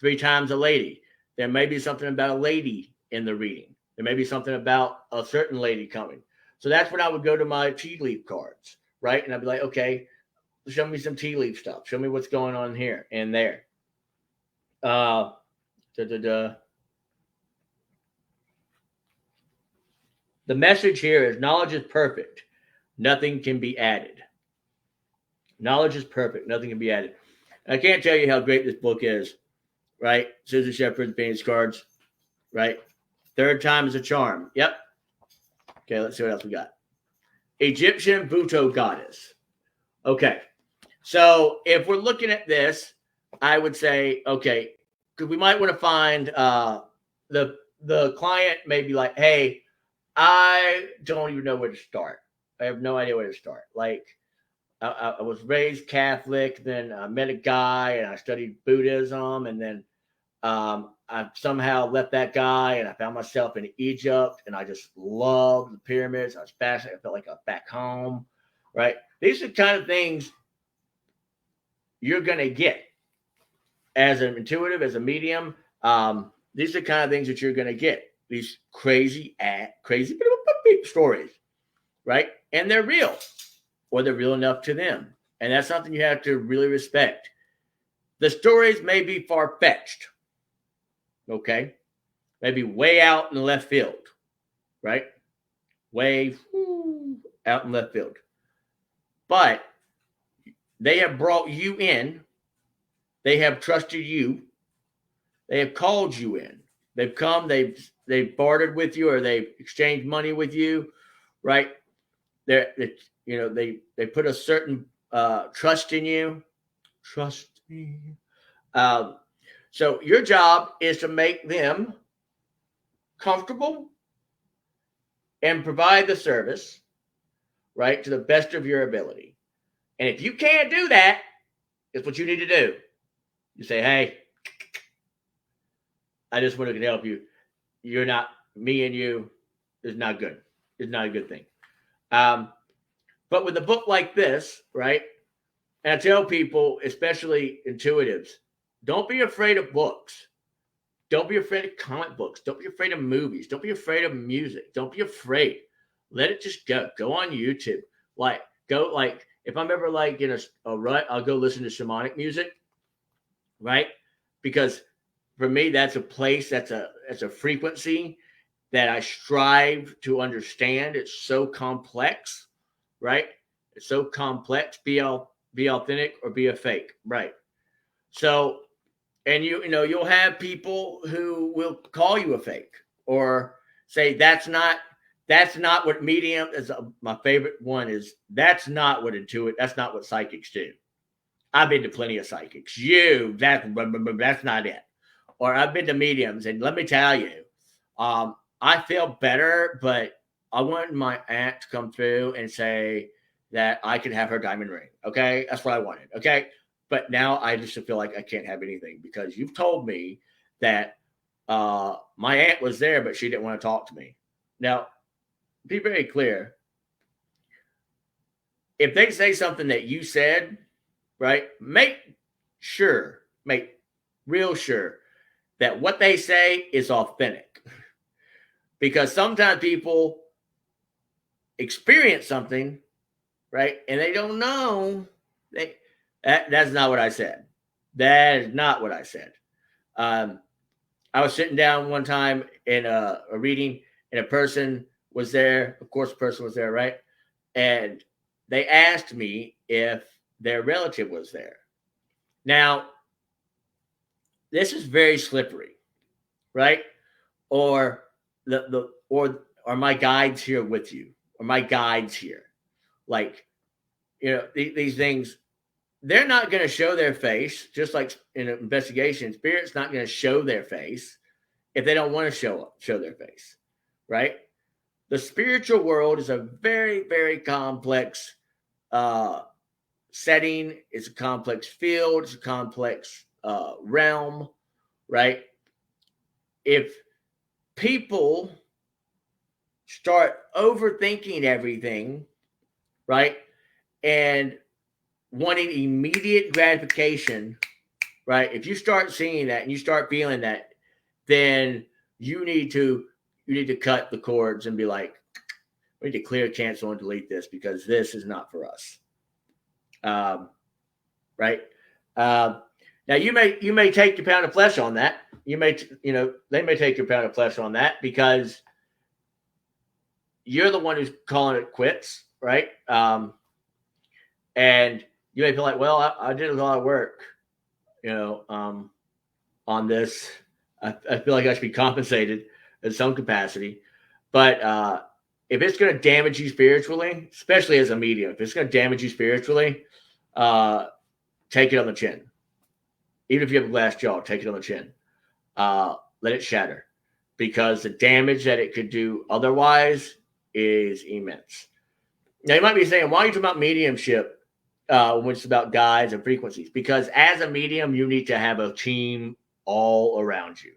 3 times a lady. There may be something about a lady in the reading. There may be something about a certain lady coming. So that's when I would go to my tea leaf cards, right? And I'd be like, okay, show me some tea leaf stuff. Show me what's going on here and there. The message here is knowledge is perfect. Nothing can be added. Knowledge is perfect. Nothing can be added. And I can't tell you how great this book is, right? Susan Shepard's Phoenix cards, right? 3rd time is a charm. Yep. Okay, let's see what else we got. Egyptian Buto goddess. Okay. So if we're looking at this, I would say, okay, because we might want to find the client may be like, hey, I don't even know where to start. I have no idea where to start. Like, I was raised Catholic, then I met a guy and I studied Buddhism, and then I somehow left that guy and I found myself in Egypt, and I just loved the pyramids. I was fascinated. I felt like I was back home, right? These are the kind of things you're going to get as an intuitive, as a medium. These are the kind of things that you're going to get. These crazy stories, right? And they're real, or they're real enough to them. And that's something you have to really respect. The stories may be far-fetched, okay? Maybe way out in the left field, right? Way out in left field. But they have brought you in. They have trusted you. They have called you in. They've come, they've bartered with you, or they've exchanged money with you, right? They put a certain trust in you. Trust me. So your job is to make them comfortable and provide the service, right, to the best of your ability. And if you can't do that, it's what you need to do. You say, hey, I just want to help you. You're not, me and you is not good. It's not a good thing. But with a book like this, right, and I tell people, especially intuitives, don't be afraid of books. Don't be afraid of comic books. Don't be afraid of movies. Don't be afraid of music. Don't be afraid. Let it just go. Go on YouTube. If I'm ever like in a rut, I'll go listen to shamanic music, right? Because for me, that's a place, that's a frequency that I strive to understand. It's so complex, right? It's so complex. Be authentic or be a fake, right? So, and you'll have people who will call you a fake or say that's not what medium is. My favorite one is that's not what psychics do. I've been to plenty of psychics. That's not it. Or I've been to mediums, and let me tell you, I feel better, but I wanted my aunt to come through and say that I could have her diamond ring. Okay, that's what I wanted. Okay, but now I just feel like I can't have anything because you've told me that my aunt was there, but she didn't want to talk to me. Now, be very clear. If they say something that you said, right, make sure make real sure that what they say is authentic. Because sometimes people experience something, right? And they don't know. That's not what I said. That is not what I said. I was sitting down one time in a reading, and a person was there. Of course, the person was there, right? And they asked me if their relative was there. Now, this is very slippery, right? Or or are my guides here with you? Are my guides here? Like, these things, they're not going to show their face, just like in an investigation. Spirit's not going to show their face if they don't want to show their face, right? The spiritual world is a very, very complex setting. It's a complex field. It's a complex realm, right? If people start overthinking everything, right, and wanting immediate gratification, right? If you start seeing that and you start feeling that, then you need to cut the cords and be like, we need to clear, cancel, and delete this because this is not for us. Right? Now you may take your pound of flesh on that. They may take your pound of flesh on that because you're the one who's calling it quits, right? And you may feel like, well, I did a lot of work, on this. I feel like I should be compensated in some capacity. But if it's going to damage you spiritually, especially as a medium, if it's going to damage you spiritually, take it on the chin. Even if you have a glass jaw, take it on the chin. Let it shatter. Because the damage that it could do otherwise is immense. Now, you might be saying, why are you talking about mediumship when it's about guides and frequencies? Because as a medium, you need to have a team all around you.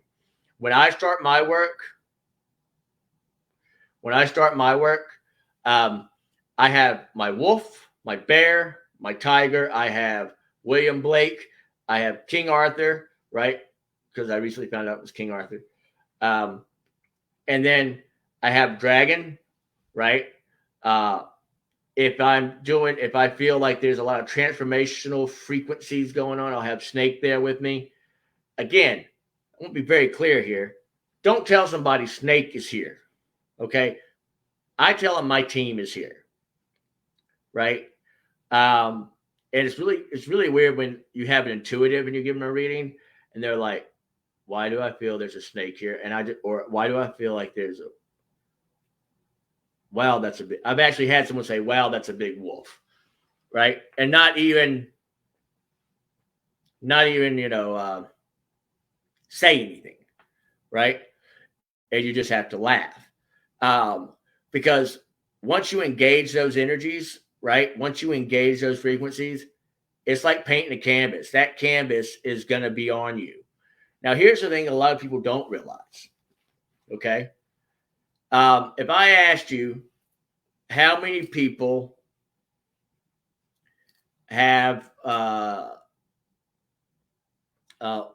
When I start my work, I have my wolf, my bear, my tiger. I have William Blake. I have King Arthur, right? Because I recently found out it was King Arthur. And then I have dragon, right? If I feel like there's a lot of transformational frequencies going on, I'll have snake there with me. Again, I want to be very clear here. Don't tell somebody snake is here. Okay. I tell them my team is here. Right. And it's really weird when you have an intuitive and you give them a reading and they're like, why do I feel there's a snake here? Or why do I feel like there's I've actually had someone say, wow, that's a big wolf. Right. And not even, say anything. Right. And you just have to laugh. Because once you engage those energies, right? Once you engage those frequencies, it's like painting a canvas. That canvas is going to be on you. Now, here's the thing a lot of people don't realize. Okay. If I asked you how many people have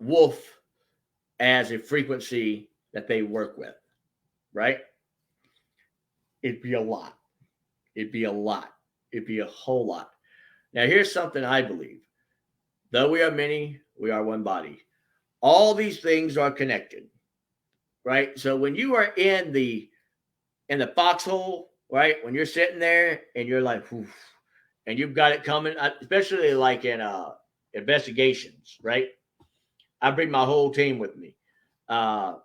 wolf as a frequency that they work with, right? It'd be a lot. It'd be a whole lot. Now, here's something I believe. Though we are many, we are one body. All these things are connected, right? So when you are in the foxhole, right? When you're sitting there and you're like, whew, and you've got it coming, especially like in investigations, right? I bring my whole team with me. And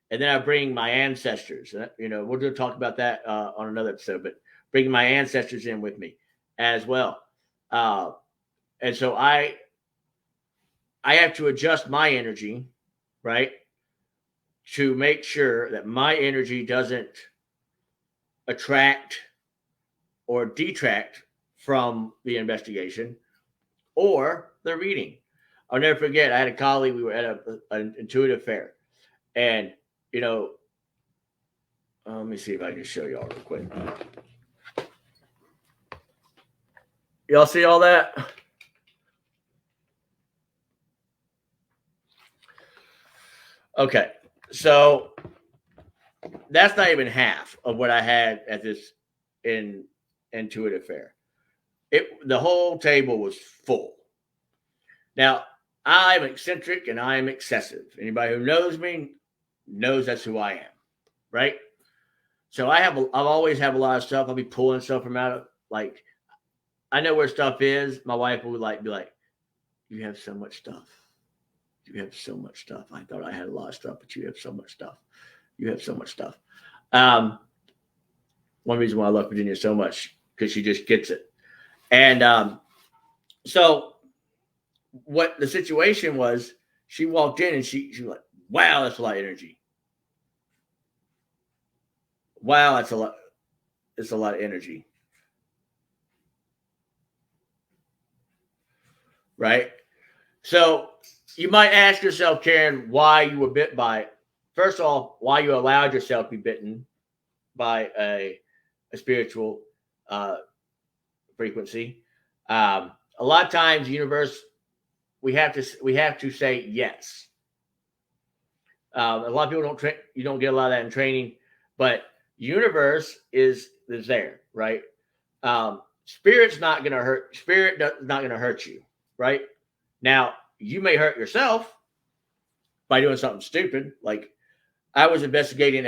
then I bring my ancestors. We're going to talk about that on another episode, but bringing my ancestors in with me as well. And so I have to adjust my energy, right, to make sure that my energy doesn't attract or detract from the investigation or the reading. I'll never forget, I had a colleague, we were at an intuitive fair. And, let me see if I can show y'all real quick. Y'all see all that? Okay, so that's not even half of what I had at this in intuitive fair. The whole table was full. Now, I'm eccentric and I am excessive. Anybody who knows me knows that's who I am, right? So I've always have a lot of stuff. I'll be pulling stuff from out of, like, I know where stuff is. My wife would be like, "You have so much stuff. You have so much stuff. I thought I had a lot of stuff, but you have so much stuff. You have so much stuff." Um, One reason why I love Virginia so much, because she just gets it. And so what the situation was, she walked in and she was like, "Wow, that's a lot of energy. Wow, that's a lot. It's a lot of energy." Right? So you might ask yourself, Karen, why you were bit by it. First of all, why you allowed yourself to be bitten by a spiritual uh, frequency. A lot of times, the universe, we have to say yes. A lot of people you don't get a lot of that in training, but universe is there, right? Spirit's not going to hurt. Spirit is not going to hurt you, right? Now, you may hurt yourself by doing something stupid. Like, I was investigating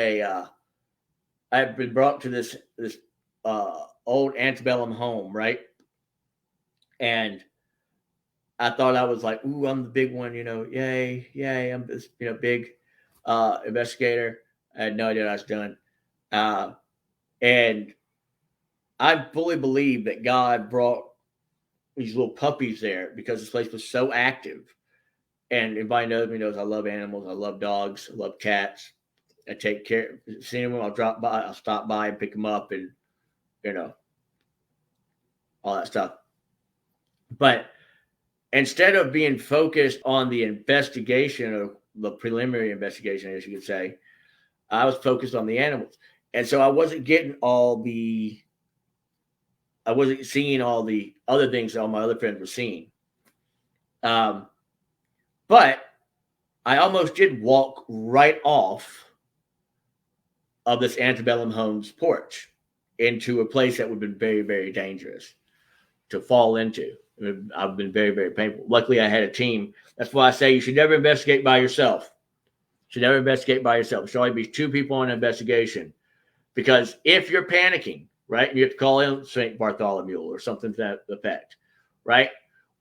I've been brought to this old antebellum home, right? And I thought I was like, "Ooh, I'm the big one, yay, yay, I'm this, big investigator." I had no idea what I was doing. And I fully believe that God brought these little puppies there because this place was so active. And anybody knows me knows I love animals. I love dogs. I love cats. I take care. See them, I'll drop by. I'll stop by and pick them up, and you know all that stuff. But instead of being focused on the investigation, or the preliminary investigation, as you could say, I was focused on the animals, and so I wasn't seeing all the other things that all my other friends were seeing. But I almost did walk right off of this antebellum home's porch into a place that would have been very, very dangerous to fall into. I've been very, very painful. Luckily, I had a team. That's why I say you should never investigate by yourself. You should never investigate by yourself. There should always be two people on an investigation. Because if you're panicking, right, you have to call in St. Bartholomew or something to that effect, right?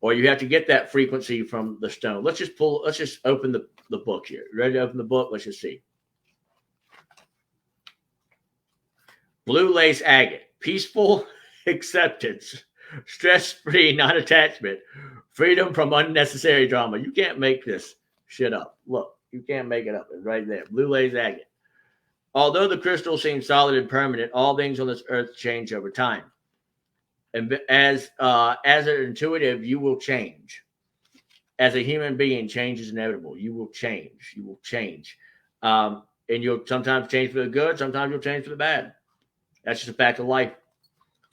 Or you have to get that frequency from the stone. Let's just open the book here. Ready to open the book? Let's just see. Blue lace agate, peaceful acceptance, stress-free non-attachment, freedom from unnecessary drama. You can't make this shit up. Look, you can't make it up. It's right there. Blue lace agate. Although the crystal seems solid and permanent, all things on this earth change over time. And as an intuitive, you will change. As a human being, change is inevitable. You will change. You will change. And you'll sometimes change for the good. Sometimes you'll change for the bad. That's just a fact of life.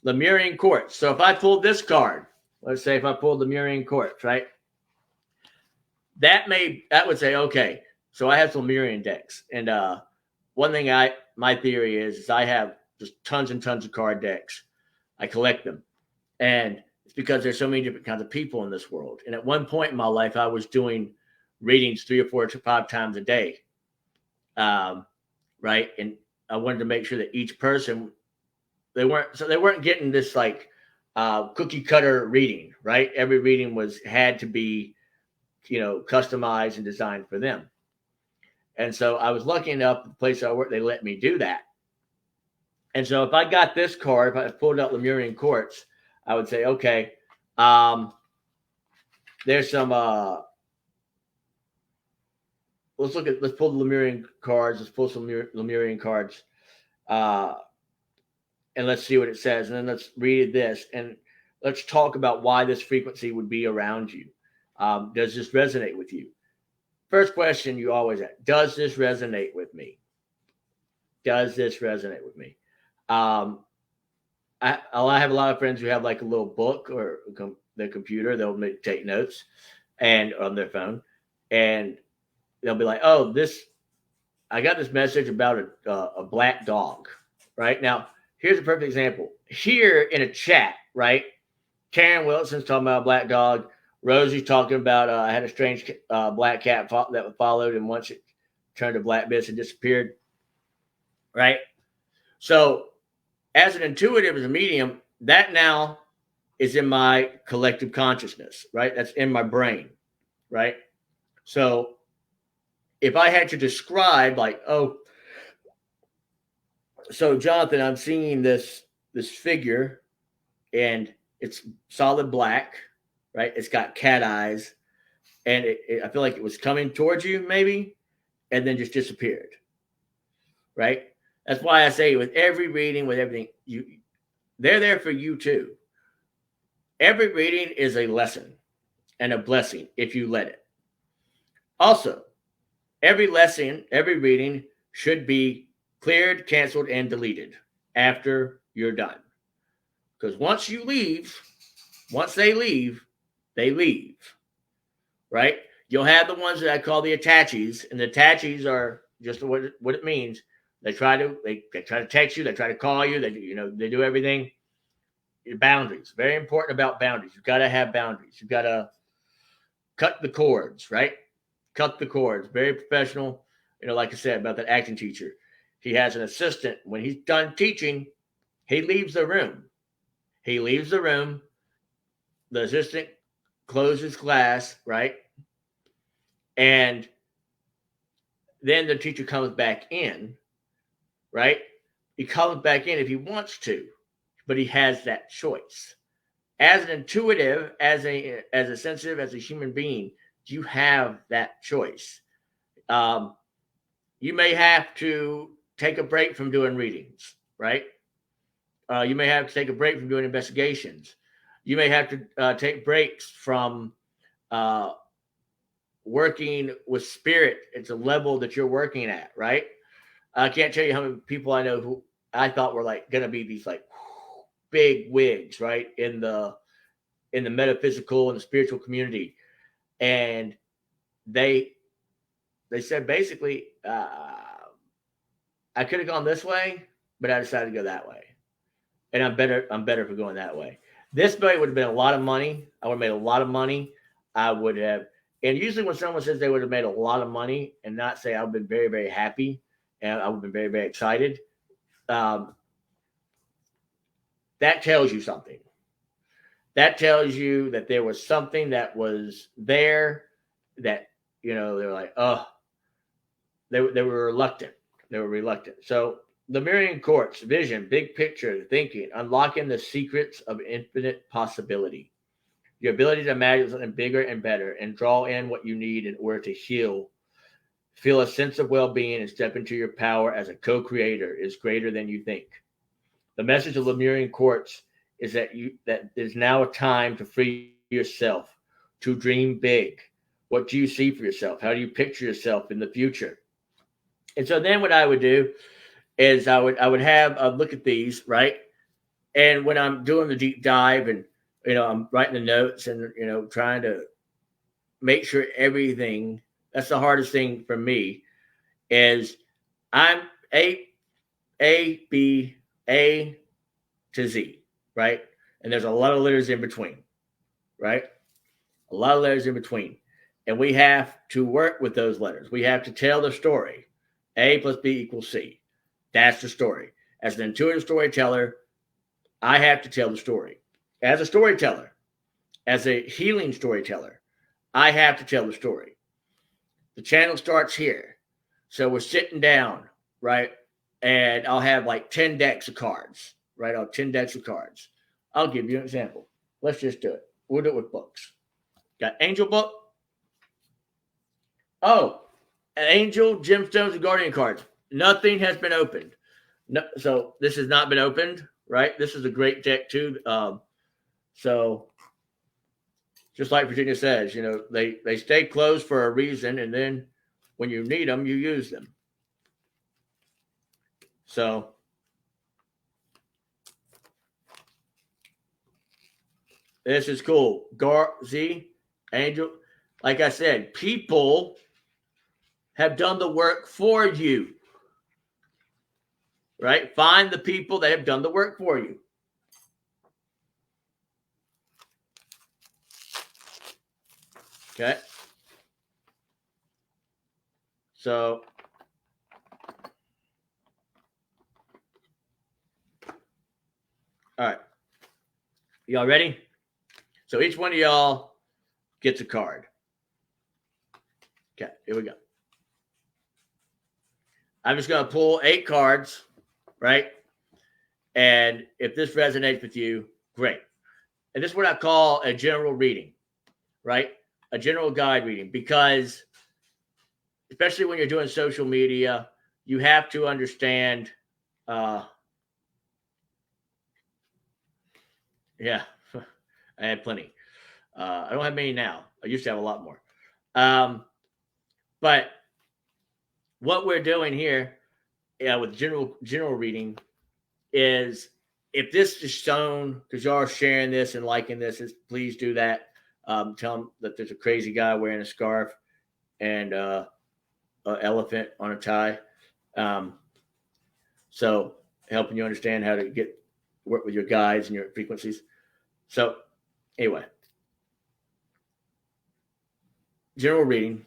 Lemurian quartz. So if I pulled this card, let's say if I pulled Lemurian quartz, right? That would say, okay, so I have some Lemurian decks. And one thing my theory is I have just tons and tons of card decks. I collect them. And it's because there's so many different kinds of people in this world. And at one point in my life, I was doing readings 3 or 4 or 5 times a day. Right. And I wanted to make sure that each person, they weren't getting this like cookie cutter reading, right? Every reading had to be, customized and designed for them. And so I was lucky enough, the place I work, they let me do that. And so if I got this card, if I pulled out Lemurian quartz, I would say, okay, there's some, let's pull the Lemurian cards. Let's pull some Lemurian cards. And let's see what it says. And then let's read this. And let's talk about why this frequency would be around you. Does this resonate with you? First question you always ask, does this resonate with me? Does this resonate with me? I have a lot of friends who have like a little book or their computer. They'll take notes and on their phone. And they'll be like, oh, I got this message about a black dog, right? Now, here's a perfect example. Here in a chat, right? Karen Wilson's talking about a black dog. Rosie's talking about I had a strange black cat that followed, and once it turned to black bitch and disappeared, right? So, as an intuitive, as a medium, that now is in my collective consciousness, right? That's in my brain, right? So, if I had to describe, like, oh, so Jonathan, I'm seeing this figure, and it's solid black, right? It's got cat eyes, and I feel like it was coming towards you, maybe, and then just disappeared, right? That's why I say with every reading, with everything, they're there for you too. Every reading is a lesson and a blessing if you let it. Also, every lesson, every reading should be cleared, canceled, and deleted after you're done. Because once they leave, right? You'll have the ones that I call the attaches, and the attaches are just what it means. They try to text you, they try to call you, they do everything. Boundaries, very important about boundaries. You've got to have boundaries. You've got to cut the cords, right? Cut the cords. Very professional. Like I said about that acting teacher, he has an assistant. When he's done teaching, he leaves the room. The assistant closes class, right? And then the teacher comes back in, right? He comes back in if he wants to, but he has that choice. As an intuitive, as a sensitive, as a human being, you have that choice. You may have to take a break from doing readings, right? You may have to take a break from doing investigations. You may have to take breaks from working with spirit. It's a level that you're working at, right? I can't tell you how many people I know who I thought were like going to be these like big wigs, right? In the metaphysical and the spiritual community. And they said basically, I could have gone this way, but I decided to go that way. And I'm better for going that way. This way would have been a lot of money. I would have made a lot of money. I would have, and usually when someone says they would have made a lot of money and not say I've been very, very happy and I would have been very, very excited, that tells you something. That tells you that there was something that was there that, they were like, oh, they were reluctant. So the Lemurian Quartz, vision, big picture, thinking, unlocking the secrets of infinite possibility. Your ability to imagine something bigger and better and draw in what you need in order to heal. Feel a sense of well-being and step into your power as a co-creator is greater than you think. The message of Lemurian Quartz is that there's now a time to free yourself, to dream big. What do you see for yourself? How do you picture yourself in the future? And so then what I would do is I would have a look at these, right? And when I'm doing the deep dive and, I'm writing the notes and, trying to make sure everything, that's the hardest thing for me, is I'm A, B, A to Z, right? And there's a lot of letters in between, right? A lot of letters in between. And we have to work with those letters. We have to tell the story. A plus B equals C. That's the story. As an intuitive storyteller, I have to tell the story. As a storyteller, as a healing storyteller, I have to tell the story. The channel starts here. So we're sitting down, right? And I'll have like 10 decks of cards, right? I'll have 10 decks of cards. I'll give you an example. Let's just do it. We'll do it with books. Got Angel book. Oh, an Angel, Gemstones, and Guardian cards. Nothing has been opened. No, so this has not been opened, right? This is a great deck too. So just like Virginia says, they stay closed for a reason, and then when you need them, you use them. So this is cool. Z, Angel, like I said, people have done the work for you. Right? Find the people that have done the work for you. Okay. So, all right. Y'all ready? So each one of y'all gets a card. Okay, here we go. I'm just going to pull 8 cards, right? And if this resonates with you, great. And this is what I call a general reading, right? A general guide reading, because especially when you're doing social media, you have to understand. Yeah, I had plenty. I don't have many now. I used to have a lot more. But what we're doing here with general reading is, if this is shown, because y'all are sharing this and liking this, please do that. Tell them that there's a crazy guy wearing a scarf and an elephant on a tie. So helping you understand how to work with your guides and your frequencies. So anyway, general reading.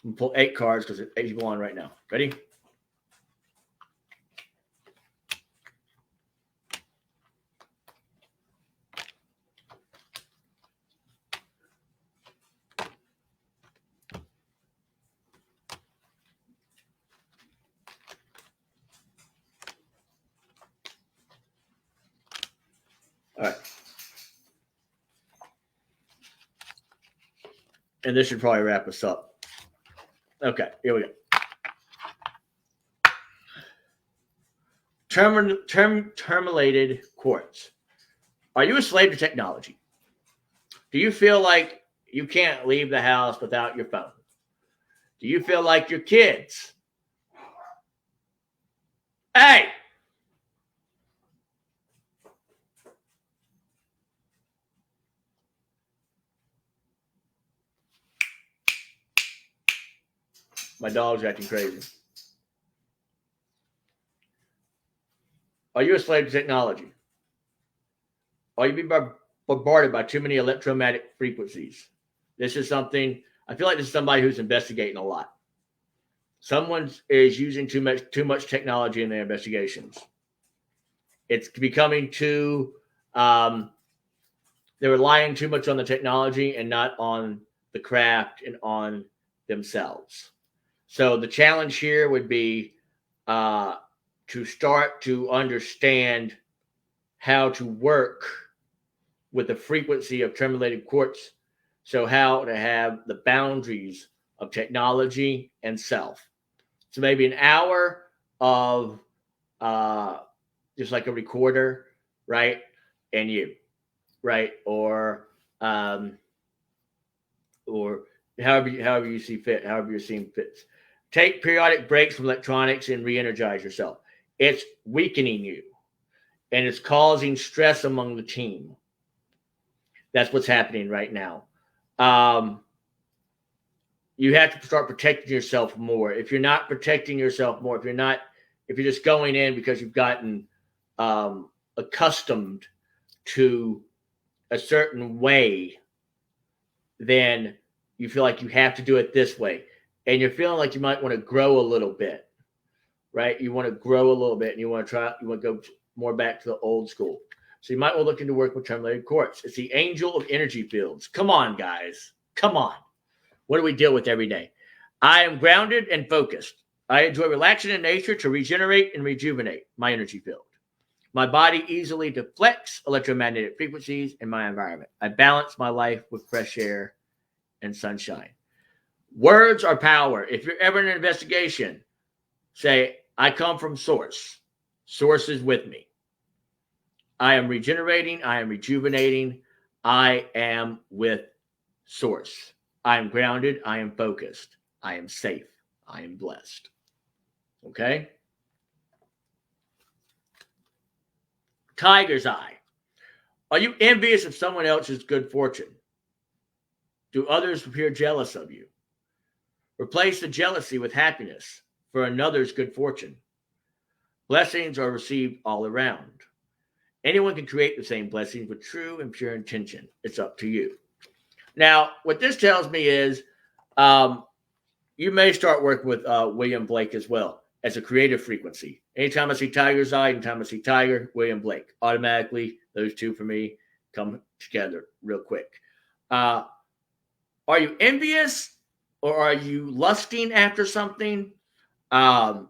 I'm gonna pull 8 cards because there's 8 people on right now. Ready? All right. And this should probably wrap us up. Okay, here we go. Terminated quartz. Are you a slave to technology? Do you feel like you can't leave the house without your phone? Do you feel like your kids? Hey! My dog's acting crazy. Are you a slave to technology? Are you being bombarded by too many electromagnetic frequencies? This is something, I feel like this is somebody who's investigating a lot. Someone is using too much technology in their investigations. It's becoming too, they're relying too much on the technology and not on the craft and on themselves. So the challenge here would be to start to understand how to work with the frequency of tremulated quartz. So how to have the boundaries of technology and self. So maybe an hour of just like a recorder, right? And you, right? Or however you see fit, however you're seeing fit. Take periodic breaks from electronics and re-energize yourself. It's weakening you, and it's causing stress among the team. That's what's happening right now. You have to start protecting yourself more. If you're not protecting yourself more, if you're just going in because you've gotten accustomed to a certain way, then you feel like you have to do it this way. And you're feeling like you might want to grow a little bit, right? You want to grow a little bit, and you want to go more back to the old school. So you might want to look into work with terminated quartz. It's the angel of energy fields. Come on, guys. Come on. What do we deal with every day? I am grounded and focused. I enjoy relaxing in nature to regenerate and rejuvenate my energy field. My body easily deflects electromagnetic frequencies in my environment. I balance my life with fresh air and sunshine. Words are power. If you're ever in an investigation, say, I come from source. Source is with me. I am regenerating. I am rejuvenating. I am with source. I am grounded. I am focused. I am safe. I am blessed. Okay? Tiger's eye. Are you envious of someone else's good fortune? Do others appear jealous of you? Replace the jealousy with happiness for another's good fortune. Blessings are received all around. Anyone can create the same blessings with true and pure intention. It's up to you. Now, what this tells me is you may start working with William Blake as well as a creative frequency. Anytime I see Tiger's Eye, anytime I see Tiger, William Blake, automatically those two for me come together real quick. Are you envious or are you lusting after something? Can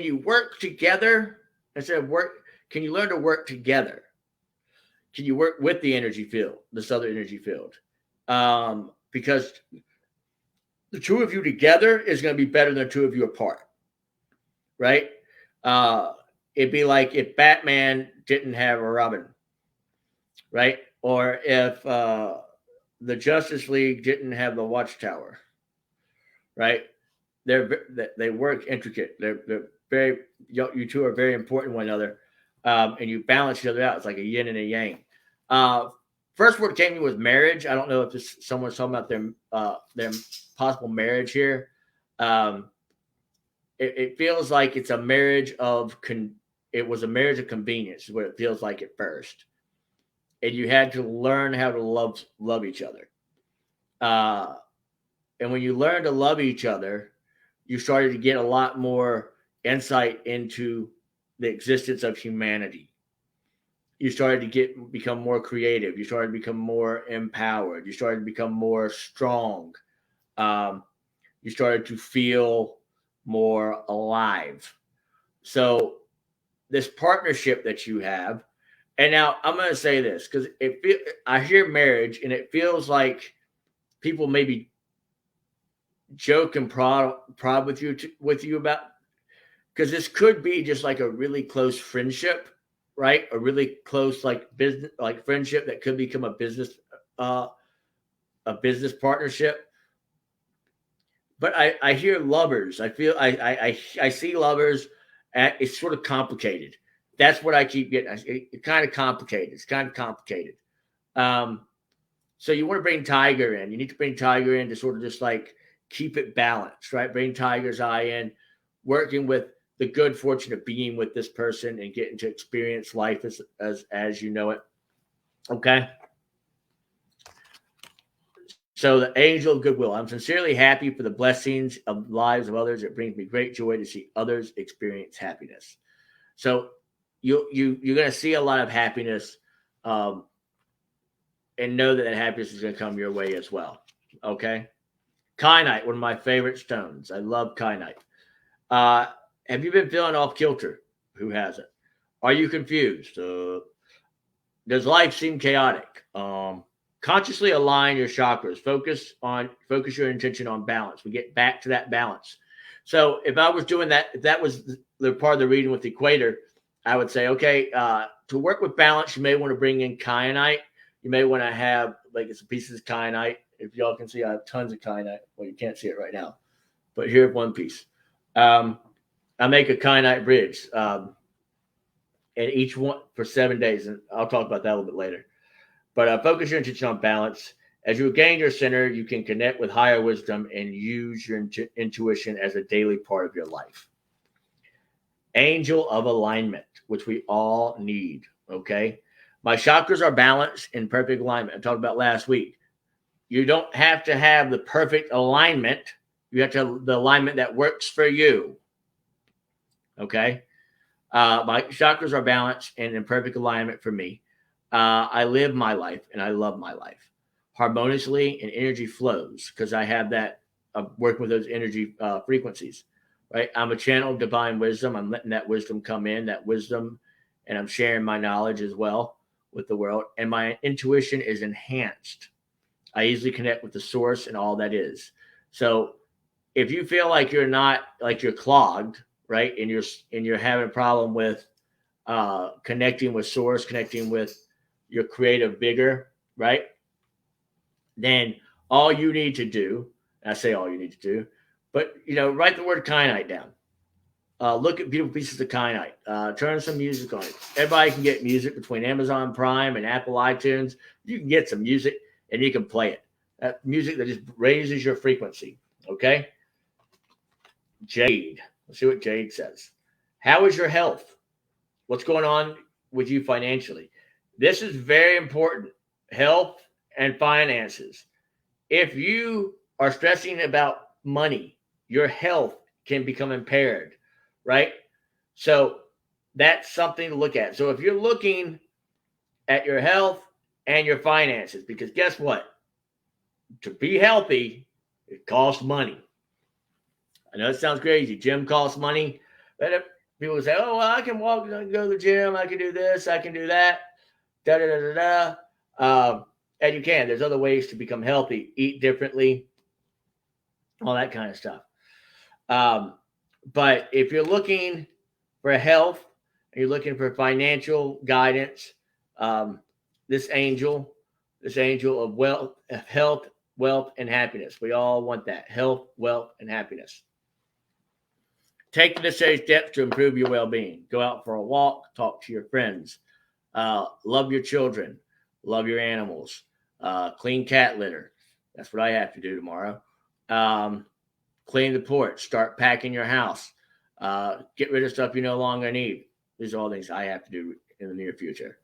you work together instead of work? Can you learn to work together? Can you work with the energy field, this other energy field? Because the two of you together is going to be better than the two of you apart, right? It'd be like if Batman didn't have a Robin, right? Or if the Justice League didn't have the Watchtower, right? They work intricate. They're very, you two are very important to one another, and you balance each other out. It's like a yin and a yang. First word came to me was marriage. I don't know if someone's talking about their possible marriage here. It feels like it's a marriage of it was a marriage of convenience is what it feels like at first, and you had to learn how to love each other. And when you learn to love each other, you started to get a lot more insight into the existence of humanity. You started to become more creative. You started to become more empowered. You started to become more strong. You started to feel more alive. So this partnership that you have, and now I'm going to say this because I hear marriage and it feels like people maybe joke and prod with you about, because this could be just like a really close friendship, right? A really close business friendship that could become a business partnership. But I hear lovers. I feel I see lovers. It's sort of complicated. That's what I keep getting. It's kind of complicated. It's kind of complicated. So you want to bring Tiger in. You need to bring Tiger in to sort of just like keep it balanced, right? Bring Tiger's Eye in, working with the good fortune of being with this person and getting to experience life as you know it. Okay. So the angel of goodwill. I'm sincerely happy for the blessings of lives of others. It brings me great joy to see others experience happiness. So you're going to see a lot of happiness, and know that happiness is going to come your way as well. Okay. Kyanite, one of my favorite stones. I love kyanite. Have you been feeling off kilter? Who hasn't? Are you confused? Does life seem chaotic? Consciously align your chakras. Focus your intention on balance. We get back to that balance. So if I was doing that, if that was the part of the reading with the equator, I would say, okay, to work with balance, you may want to bring in kyanite. You may want to have some pieces of kyanite. If y'all can see, I have tons of kyanite. Well, you can't see it right now, but here's one piece. I make a kyanite bridge, and each one for 7 days, and I'll talk about that a little bit later. But focus your intention on balance. As you gain your center, you can connect with higher wisdom and use your intuition as a daily part of your life. Angel of alignment, which we all need, okay? My chakras are balanced in perfect alignment. I talked about last week. You don't have to have the perfect alignment. You have to have the alignment that works for you, okay? My chakras are balanced and in perfect alignment for me. I live my life and I love my life harmoniously, and energy flows because I have that working with those energy frequencies, right? I'm a channel of divine wisdom. I'm letting that wisdom come in, that wisdom, and I'm sharing my knowledge as well with the world. And my intuition is enhanced. I easily connect with the source and all that is. So if you feel like you're not, like you're clogged, right, and you're having a problem with connecting with source, connecting with your creative vigor, right? Then all you need to do, I say all you need to do, but write the word kyanite down. Look at beautiful pieces of kyanite. Turn some music on it. Everybody can get music between Amazon Prime and Apple iTunes. You can get some music and you can play it. That music that just raises your frequency. Okay. Jade. Let's see what Jade says. How is your health? What's going on with you financially? This is very important. Health and finances. If you are stressing about money, your health can become impaired, right? So that's something to look at. So if you're looking at your health and your finances, because guess what? To be healthy, it costs money. I know it sounds crazy. Gym costs money. But if people say, oh, well, I can walk, I can go to the gym, I can do this, I can do that, da-da-da-da-da. And you can. There's other ways to become healthy. Eat differently, all that kind of stuff. But if you're looking for health, and you're looking for financial guidance, this angel of wealth, of health, wealth, and happiness. We all want that. Health, wealth, and happiness. Take the necessary steps to improve your well-being. Go out for a walk, talk to your friends, love your children, love your animals, clean cat litter. That's what I have to do tomorrow. Clean the porch, start packing your house, get rid of stuff you no longer need. These are all things I have to do in the near future.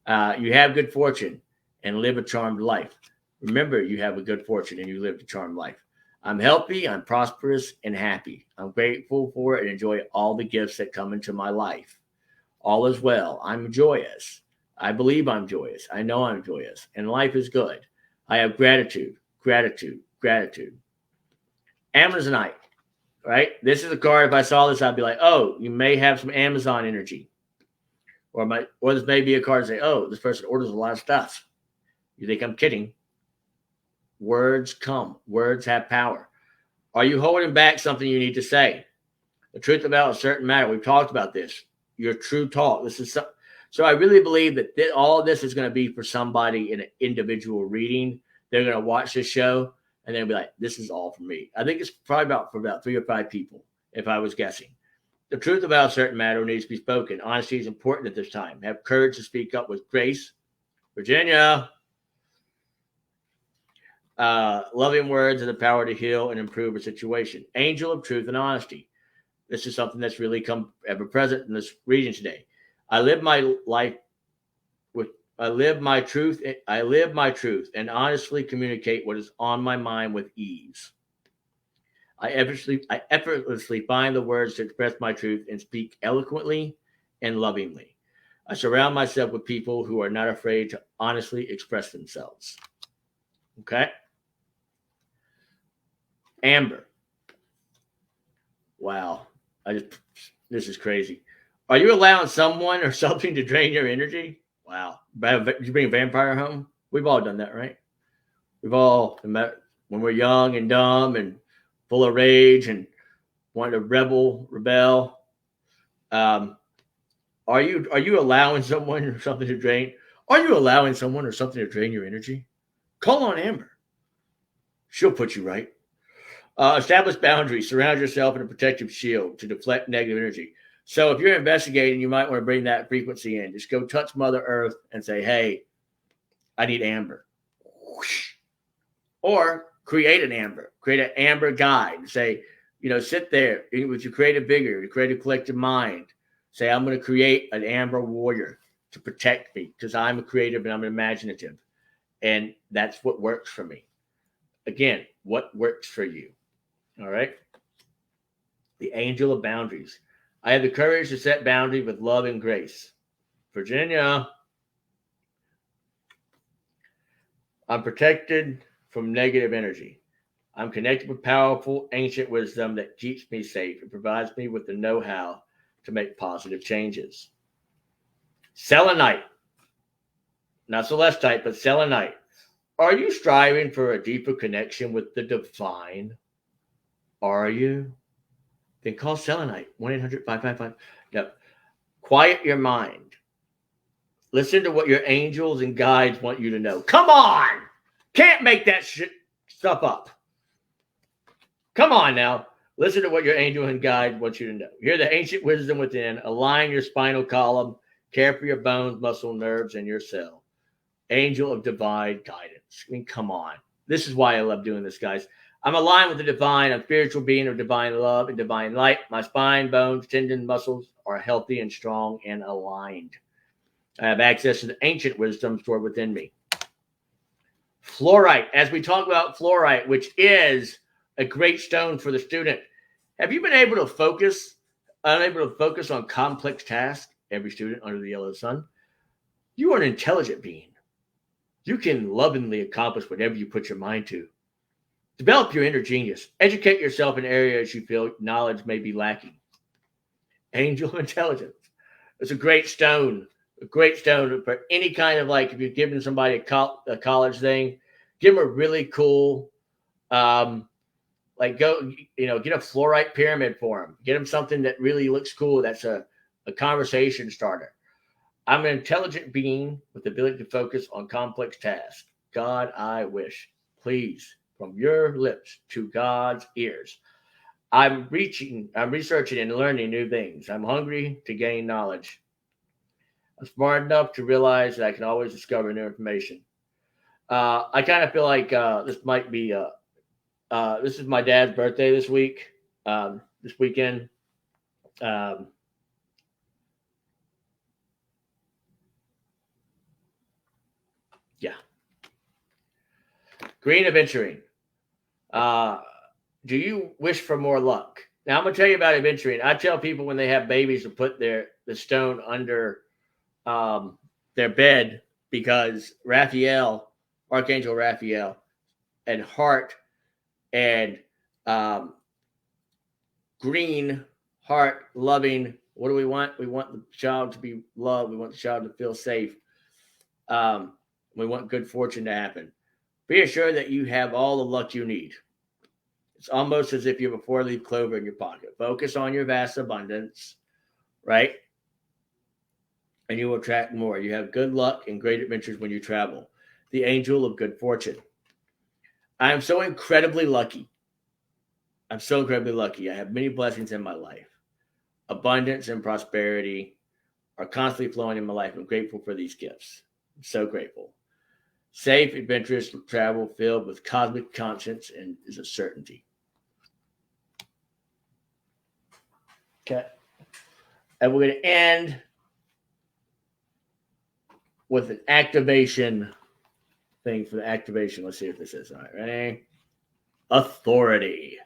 You have good fortune and live a charmed life. Remember, you have a good fortune and you live a charmed life. I'm healthy, I'm prosperous, and happy. I'm grateful for it and enjoy all the gifts that come into my life. All is well. I'm joyous. I believe I'm joyous. I know I'm joyous. And life is good. I have gratitude, gratitude, gratitude. Amazonite, right? This is a card. If I saw this, I'd be like, oh, you may have some Amazon energy. Or this may be a card say, oh, this person orders a lot of stuff. You think I'm kidding? Words come. Words have power. Are you holding back something you need to say? The truth about a certain matter. We've talked about this. Your true talk. This is so I really believe that all of this is going to be for somebody in an individual reading. They're going to watch this show and they'll be like, this is all for me. I think it's probably for about 3 or 5 people, if I was guessing. The truth about a certain matter needs to be spoken. Honesty is important at this time. Have courage to speak up with grace. Virginia. Loving words and the power to heal and improve a situation. Angel of truth and honesty. This is something that's really come ever present in this reading today. I live my truth and honestly communicate what is on my mind with ease. I effortlessly find the words to express my truth and speak eloquently and lovingly. I surround myself with people who are not afraid to honestly express themselves. Okay? Amber. Wow. This is crazy. Are you allowing someone or something to drain your energy? Wow. You bring a vampire home? We've all done that, right? We've all met when we're young and dumb and full of rage and wanting to rebel. Are you allowing someone or something to drain? Are you allowing someone or something to drain your energy? Call on Amber. She'll put you right. Establish boundaries. Surround yourself in a protective shield to deflect negative energy. So if you're investigating, you might want to bring that frequency in. Just go touch Mother Earth and say, hey, I need Amber. Whoosh. Or create an Amber. Create an Amber guide. Say, sit there with your creative vigor, your creative collective mind. Say, I'm going to create an Amber warrior to protect me because I'm a creative and I'm imaginative. And that's what works for me. Again, what works for you? All right. The angel of boundaries. I have the courage to set boundaries with love and grace. Virginia. I'm protected from negative energy. I'm connected with powerful ancient wisdom that keeps me safe and provides me with the know-how to make positive changes. Selenite. Not celestite, but selenite. Are you striving for a deeper connection with the divine? Are you? Then call selenite. 1-800-555. No. Quiet your mind. Listen to what your angels and guides want you to know. Come on! Can't make that stuff up. Come on now. Listen to what your angel and guide want you to know. Hear the ancient wisdom within. Align your spinal column. Care for your bones, muscle, nerves, and your cell. Angel of divine guidance. I mean, come on. This is why I love doing this, guys. I'm aligned with the divine. I'm a spiritual being of divine love and divine light. My spine, bones, tendons, muscles are healthy and strong and aligned. I have access to the ancient wisdom stored within me. Fluorite. As we talk about fluorite, which is a great stone for the student. Have you been able to focus, unable to focus on complex tasks? Every student under the yellow sun. You are an intelligent being. You can lovingly accomplish whatever you put your mind to. Develop your inner genius. Educate yourself in areas you feel knowledge may be lacking. Angel intelligence. It's a great stone for any kind of, like, if you're giving somebody a college thing, give them a really cool, like, go, get a fluorite pyramid for them. Get them something that really looks cool. That's a conversation starter. I'm an intelligent being with the ability to focus on complex tasks. God, I wish. Please, from your lips to God's ears. I'm researching and learning new things. I'm hungry to gain knowledge. I'm smart enough to realize that I can always discover new information. I kind of feel like this might be, this is my dad's birthday this weekend. Yeah. Green adventuring. Do you wish for more luck? Now I'm gonna tell you about adventuring. I tell people when they have babies to put the stone under their bed, because Raphael, Archangel Raphael, and heart and green, heart, loving. What do we want? We want the child to be loved. We want the child to feel safe. We want good fortune to happen. Be assured that you have all the luck you need. It's almost as if you have a 4-leaf clover in your pocket. Focus on your vast abundance, right? And you will attract more. You have good luck and great adventures when you travel. The angel of good fortune. I am so incredibly lucky. I have many blessings in my life. Abundance and prosperity are constantly flowing in my life. I'm grateful for these gifts. I'm so grateful. Safe, adventurous travel filled with cosmic conscience and is a certainty. Okay. And we're going to end with an activation thing for the activation. Let's see if this is all right. Ready? Authority.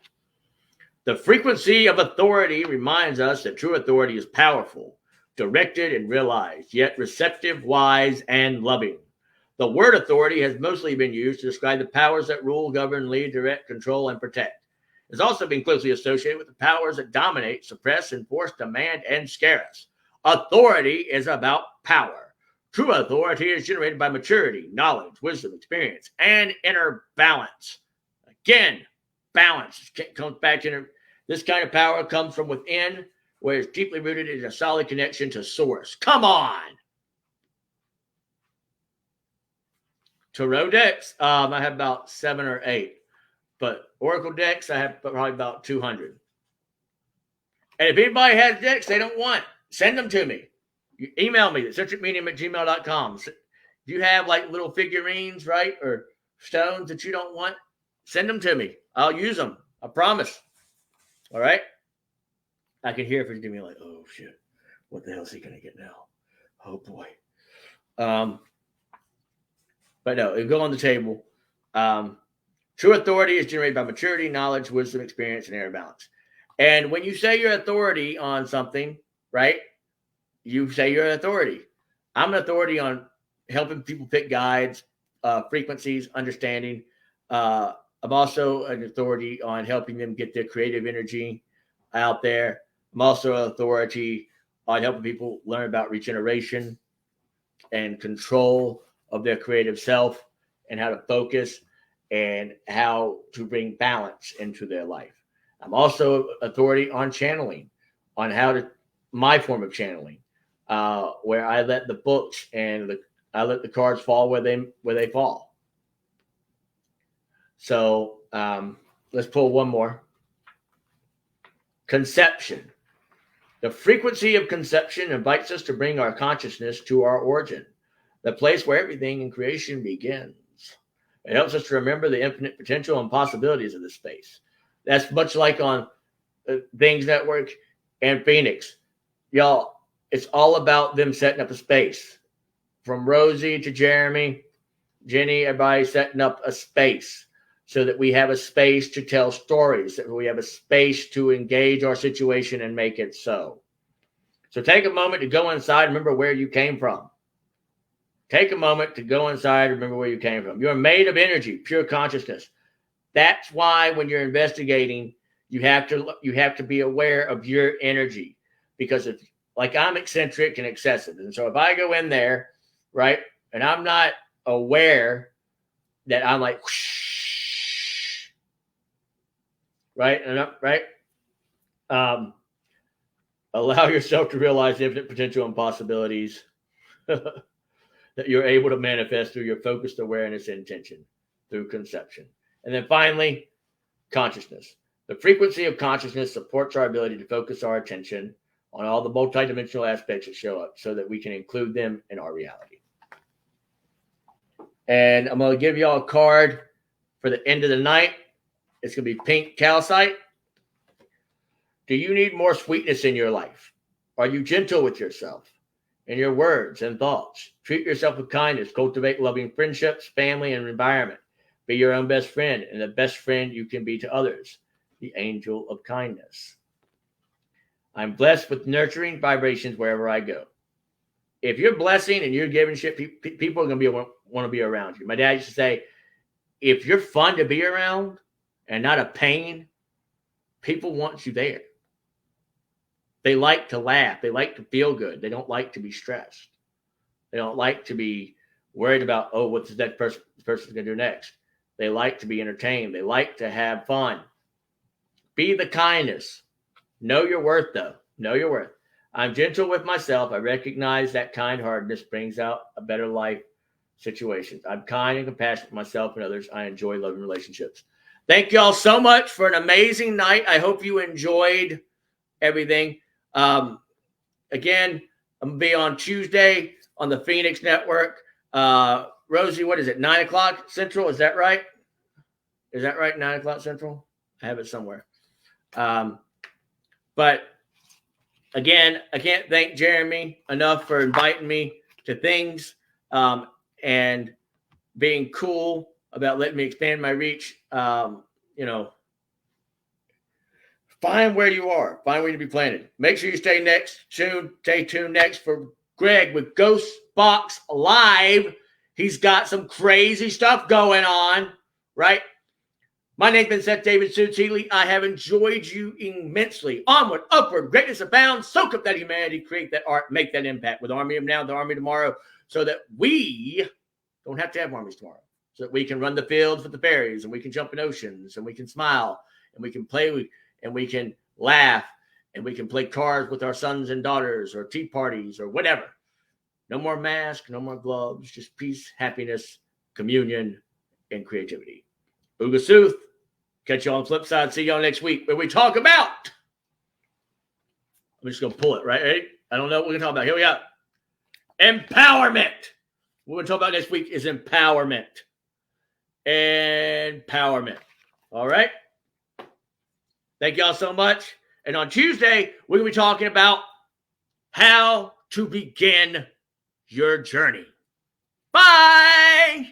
The frequency of authority reminds us that true authority is powerful, directed, and realized, yet receptive, wise, and loving. The word authority has mostly been used to describe the powers that rule, govern, lead, direct, control, and protect. It's also been closely associated with the powers that dominate, suppress, enforce, demand, and scare us. Authority is about power. True authority is generated by maturity, knowledge, wisdom, experience, and inner balance. Again, balance. It comes back to this kind of power comes from within, where it's deeply rooted in a solid connection to source. Come on. Tarot decks, I have about 7 or 8. But Oracle decks, I have probably about 200. And if anybody has decks they don't want, send them to me. You email me at centricmedium@gmail.com. If you have like little figurines, right, or stones that you don't want, send them to me. I'll use them. I promise. All right? I can hear if it's going to be like, oh, shit. What the hell is he going to get now? Oh, boy. But no, it'll go on the table. True authority is generated by maturity, knowledge, wisdom, experience, and inner balance. And when you say your authority on something, right, you say your authority. I'm an authority on helping people pick guides, frequencies, understanding. I'm also an authority on helping them get their creative energy out there. I'm also an authority on helping people learn about regeneration and control of their creative self and how to focus and how to bring balance into their life. I'm also authority on channeling, on how to, my form of channeling, where I let the books and I let the cards fall where they fall. So let's pull one more. Conception. The frequency of conception invites us to bring our consciousness to our origin, the place where everything in creation begins. It helps us to remember the infinite potential and possibilities of this space. That's much like on Things Network and Phoenix. Y'all, it's all about them setting up a space. From Rosie to Jeremy, Jenny, everybody setting up a space so that we have a space to tell stories, that we have a space to engage our situation and make it so. So take a moment to go inside and remember where you came from. Take a moment to go inside and remember where you came from. You're made of energy, pure consciousness. That's why when you're investigating, you have to be aware of your energy, because if, like, I'm eccentric and excessive, and so if I go in there, right, and I'm not aware that I'm like, whoosh, right, and right, allow yourself to realize the infinite potential and possibilities that you're able to manifest through your focused awareness and intention through conception. And then finally, consciousness. The frequency of consciousness supports our ability to focus our attention on all the multidimensional aspects that show up so that we can include them in our reality. And I'm going to give y'all a card for the end of the night. It's going to be pink calcite. Do you need more sweetness in your life? Are you gentle with yourself in your words and thoughts? Treat yourself with kindness. Cultivate loving friendships, family, and environment. Be your own best friend and the best friend you can be to others. The angel of kindness. I'm blessed with nurturing vibrations wherever I go. If you're blessing and you're giving shit, people are going to want to be around you. My dad used to say, if you're fun to be around and not a pain, people want you there. They like to laugh. They like to feel good. They don't like to be stressed. They don't like to be worried about, oh, what's the next person's going to do next. They like to be entertained. They like to have fun. Be the kindness. Know your worth, though. Know your worth. I'm gentle with myself. I recognize that kind-heartedness brings out a better life situation. I'm kind and compassionate with myself and others. I enjoy loving relationships. Thank you all so much for an amazing night. I hope you enjoyed everything. Again, I'm going to be on Tuesday on the Phoenix Network. Rosie, what is it? 9 o'clock Central? Is that right? Is that right? 9 o'clock Central? I have it somewhere. But again, I can't thank Jeremy enough for inviting me to things and being cool about letting me expand my reach. Find where you are. Find where you be planted. Make sure you stay tuned next for Greg with Ghost Box Live. He's got some crazy stuff going on, right? My name's been Seth David Suits Healy. I have enjoyed you immensely. Onward, upward, greatness abounds. Soak up that humanity, create that art, make that impact with Army of Now, the Army Tomorrow, so that we don't have to have armies tomorrow. So that we can run the fields with the fairies, and we can jump in oceans, and we can smile, and we can play, and we can laugh, and we can play cards with our sons and daughters, or tea parties, or whatever. No more masks, no more gloves, just peace, happiness, communion, and creativity. Uga Sooth. Catch you on the flip side. See y'all next week where we talk about. I'm just going to pull it, right? Ready? I don't know what we're going to talk about. Here we go. Empowerment. What we're going to talk about next week is empowerment. Empowerment. All right? Thank y'all so much. And on Tuesday, we're going to be talking about how to begin your journey. Bye.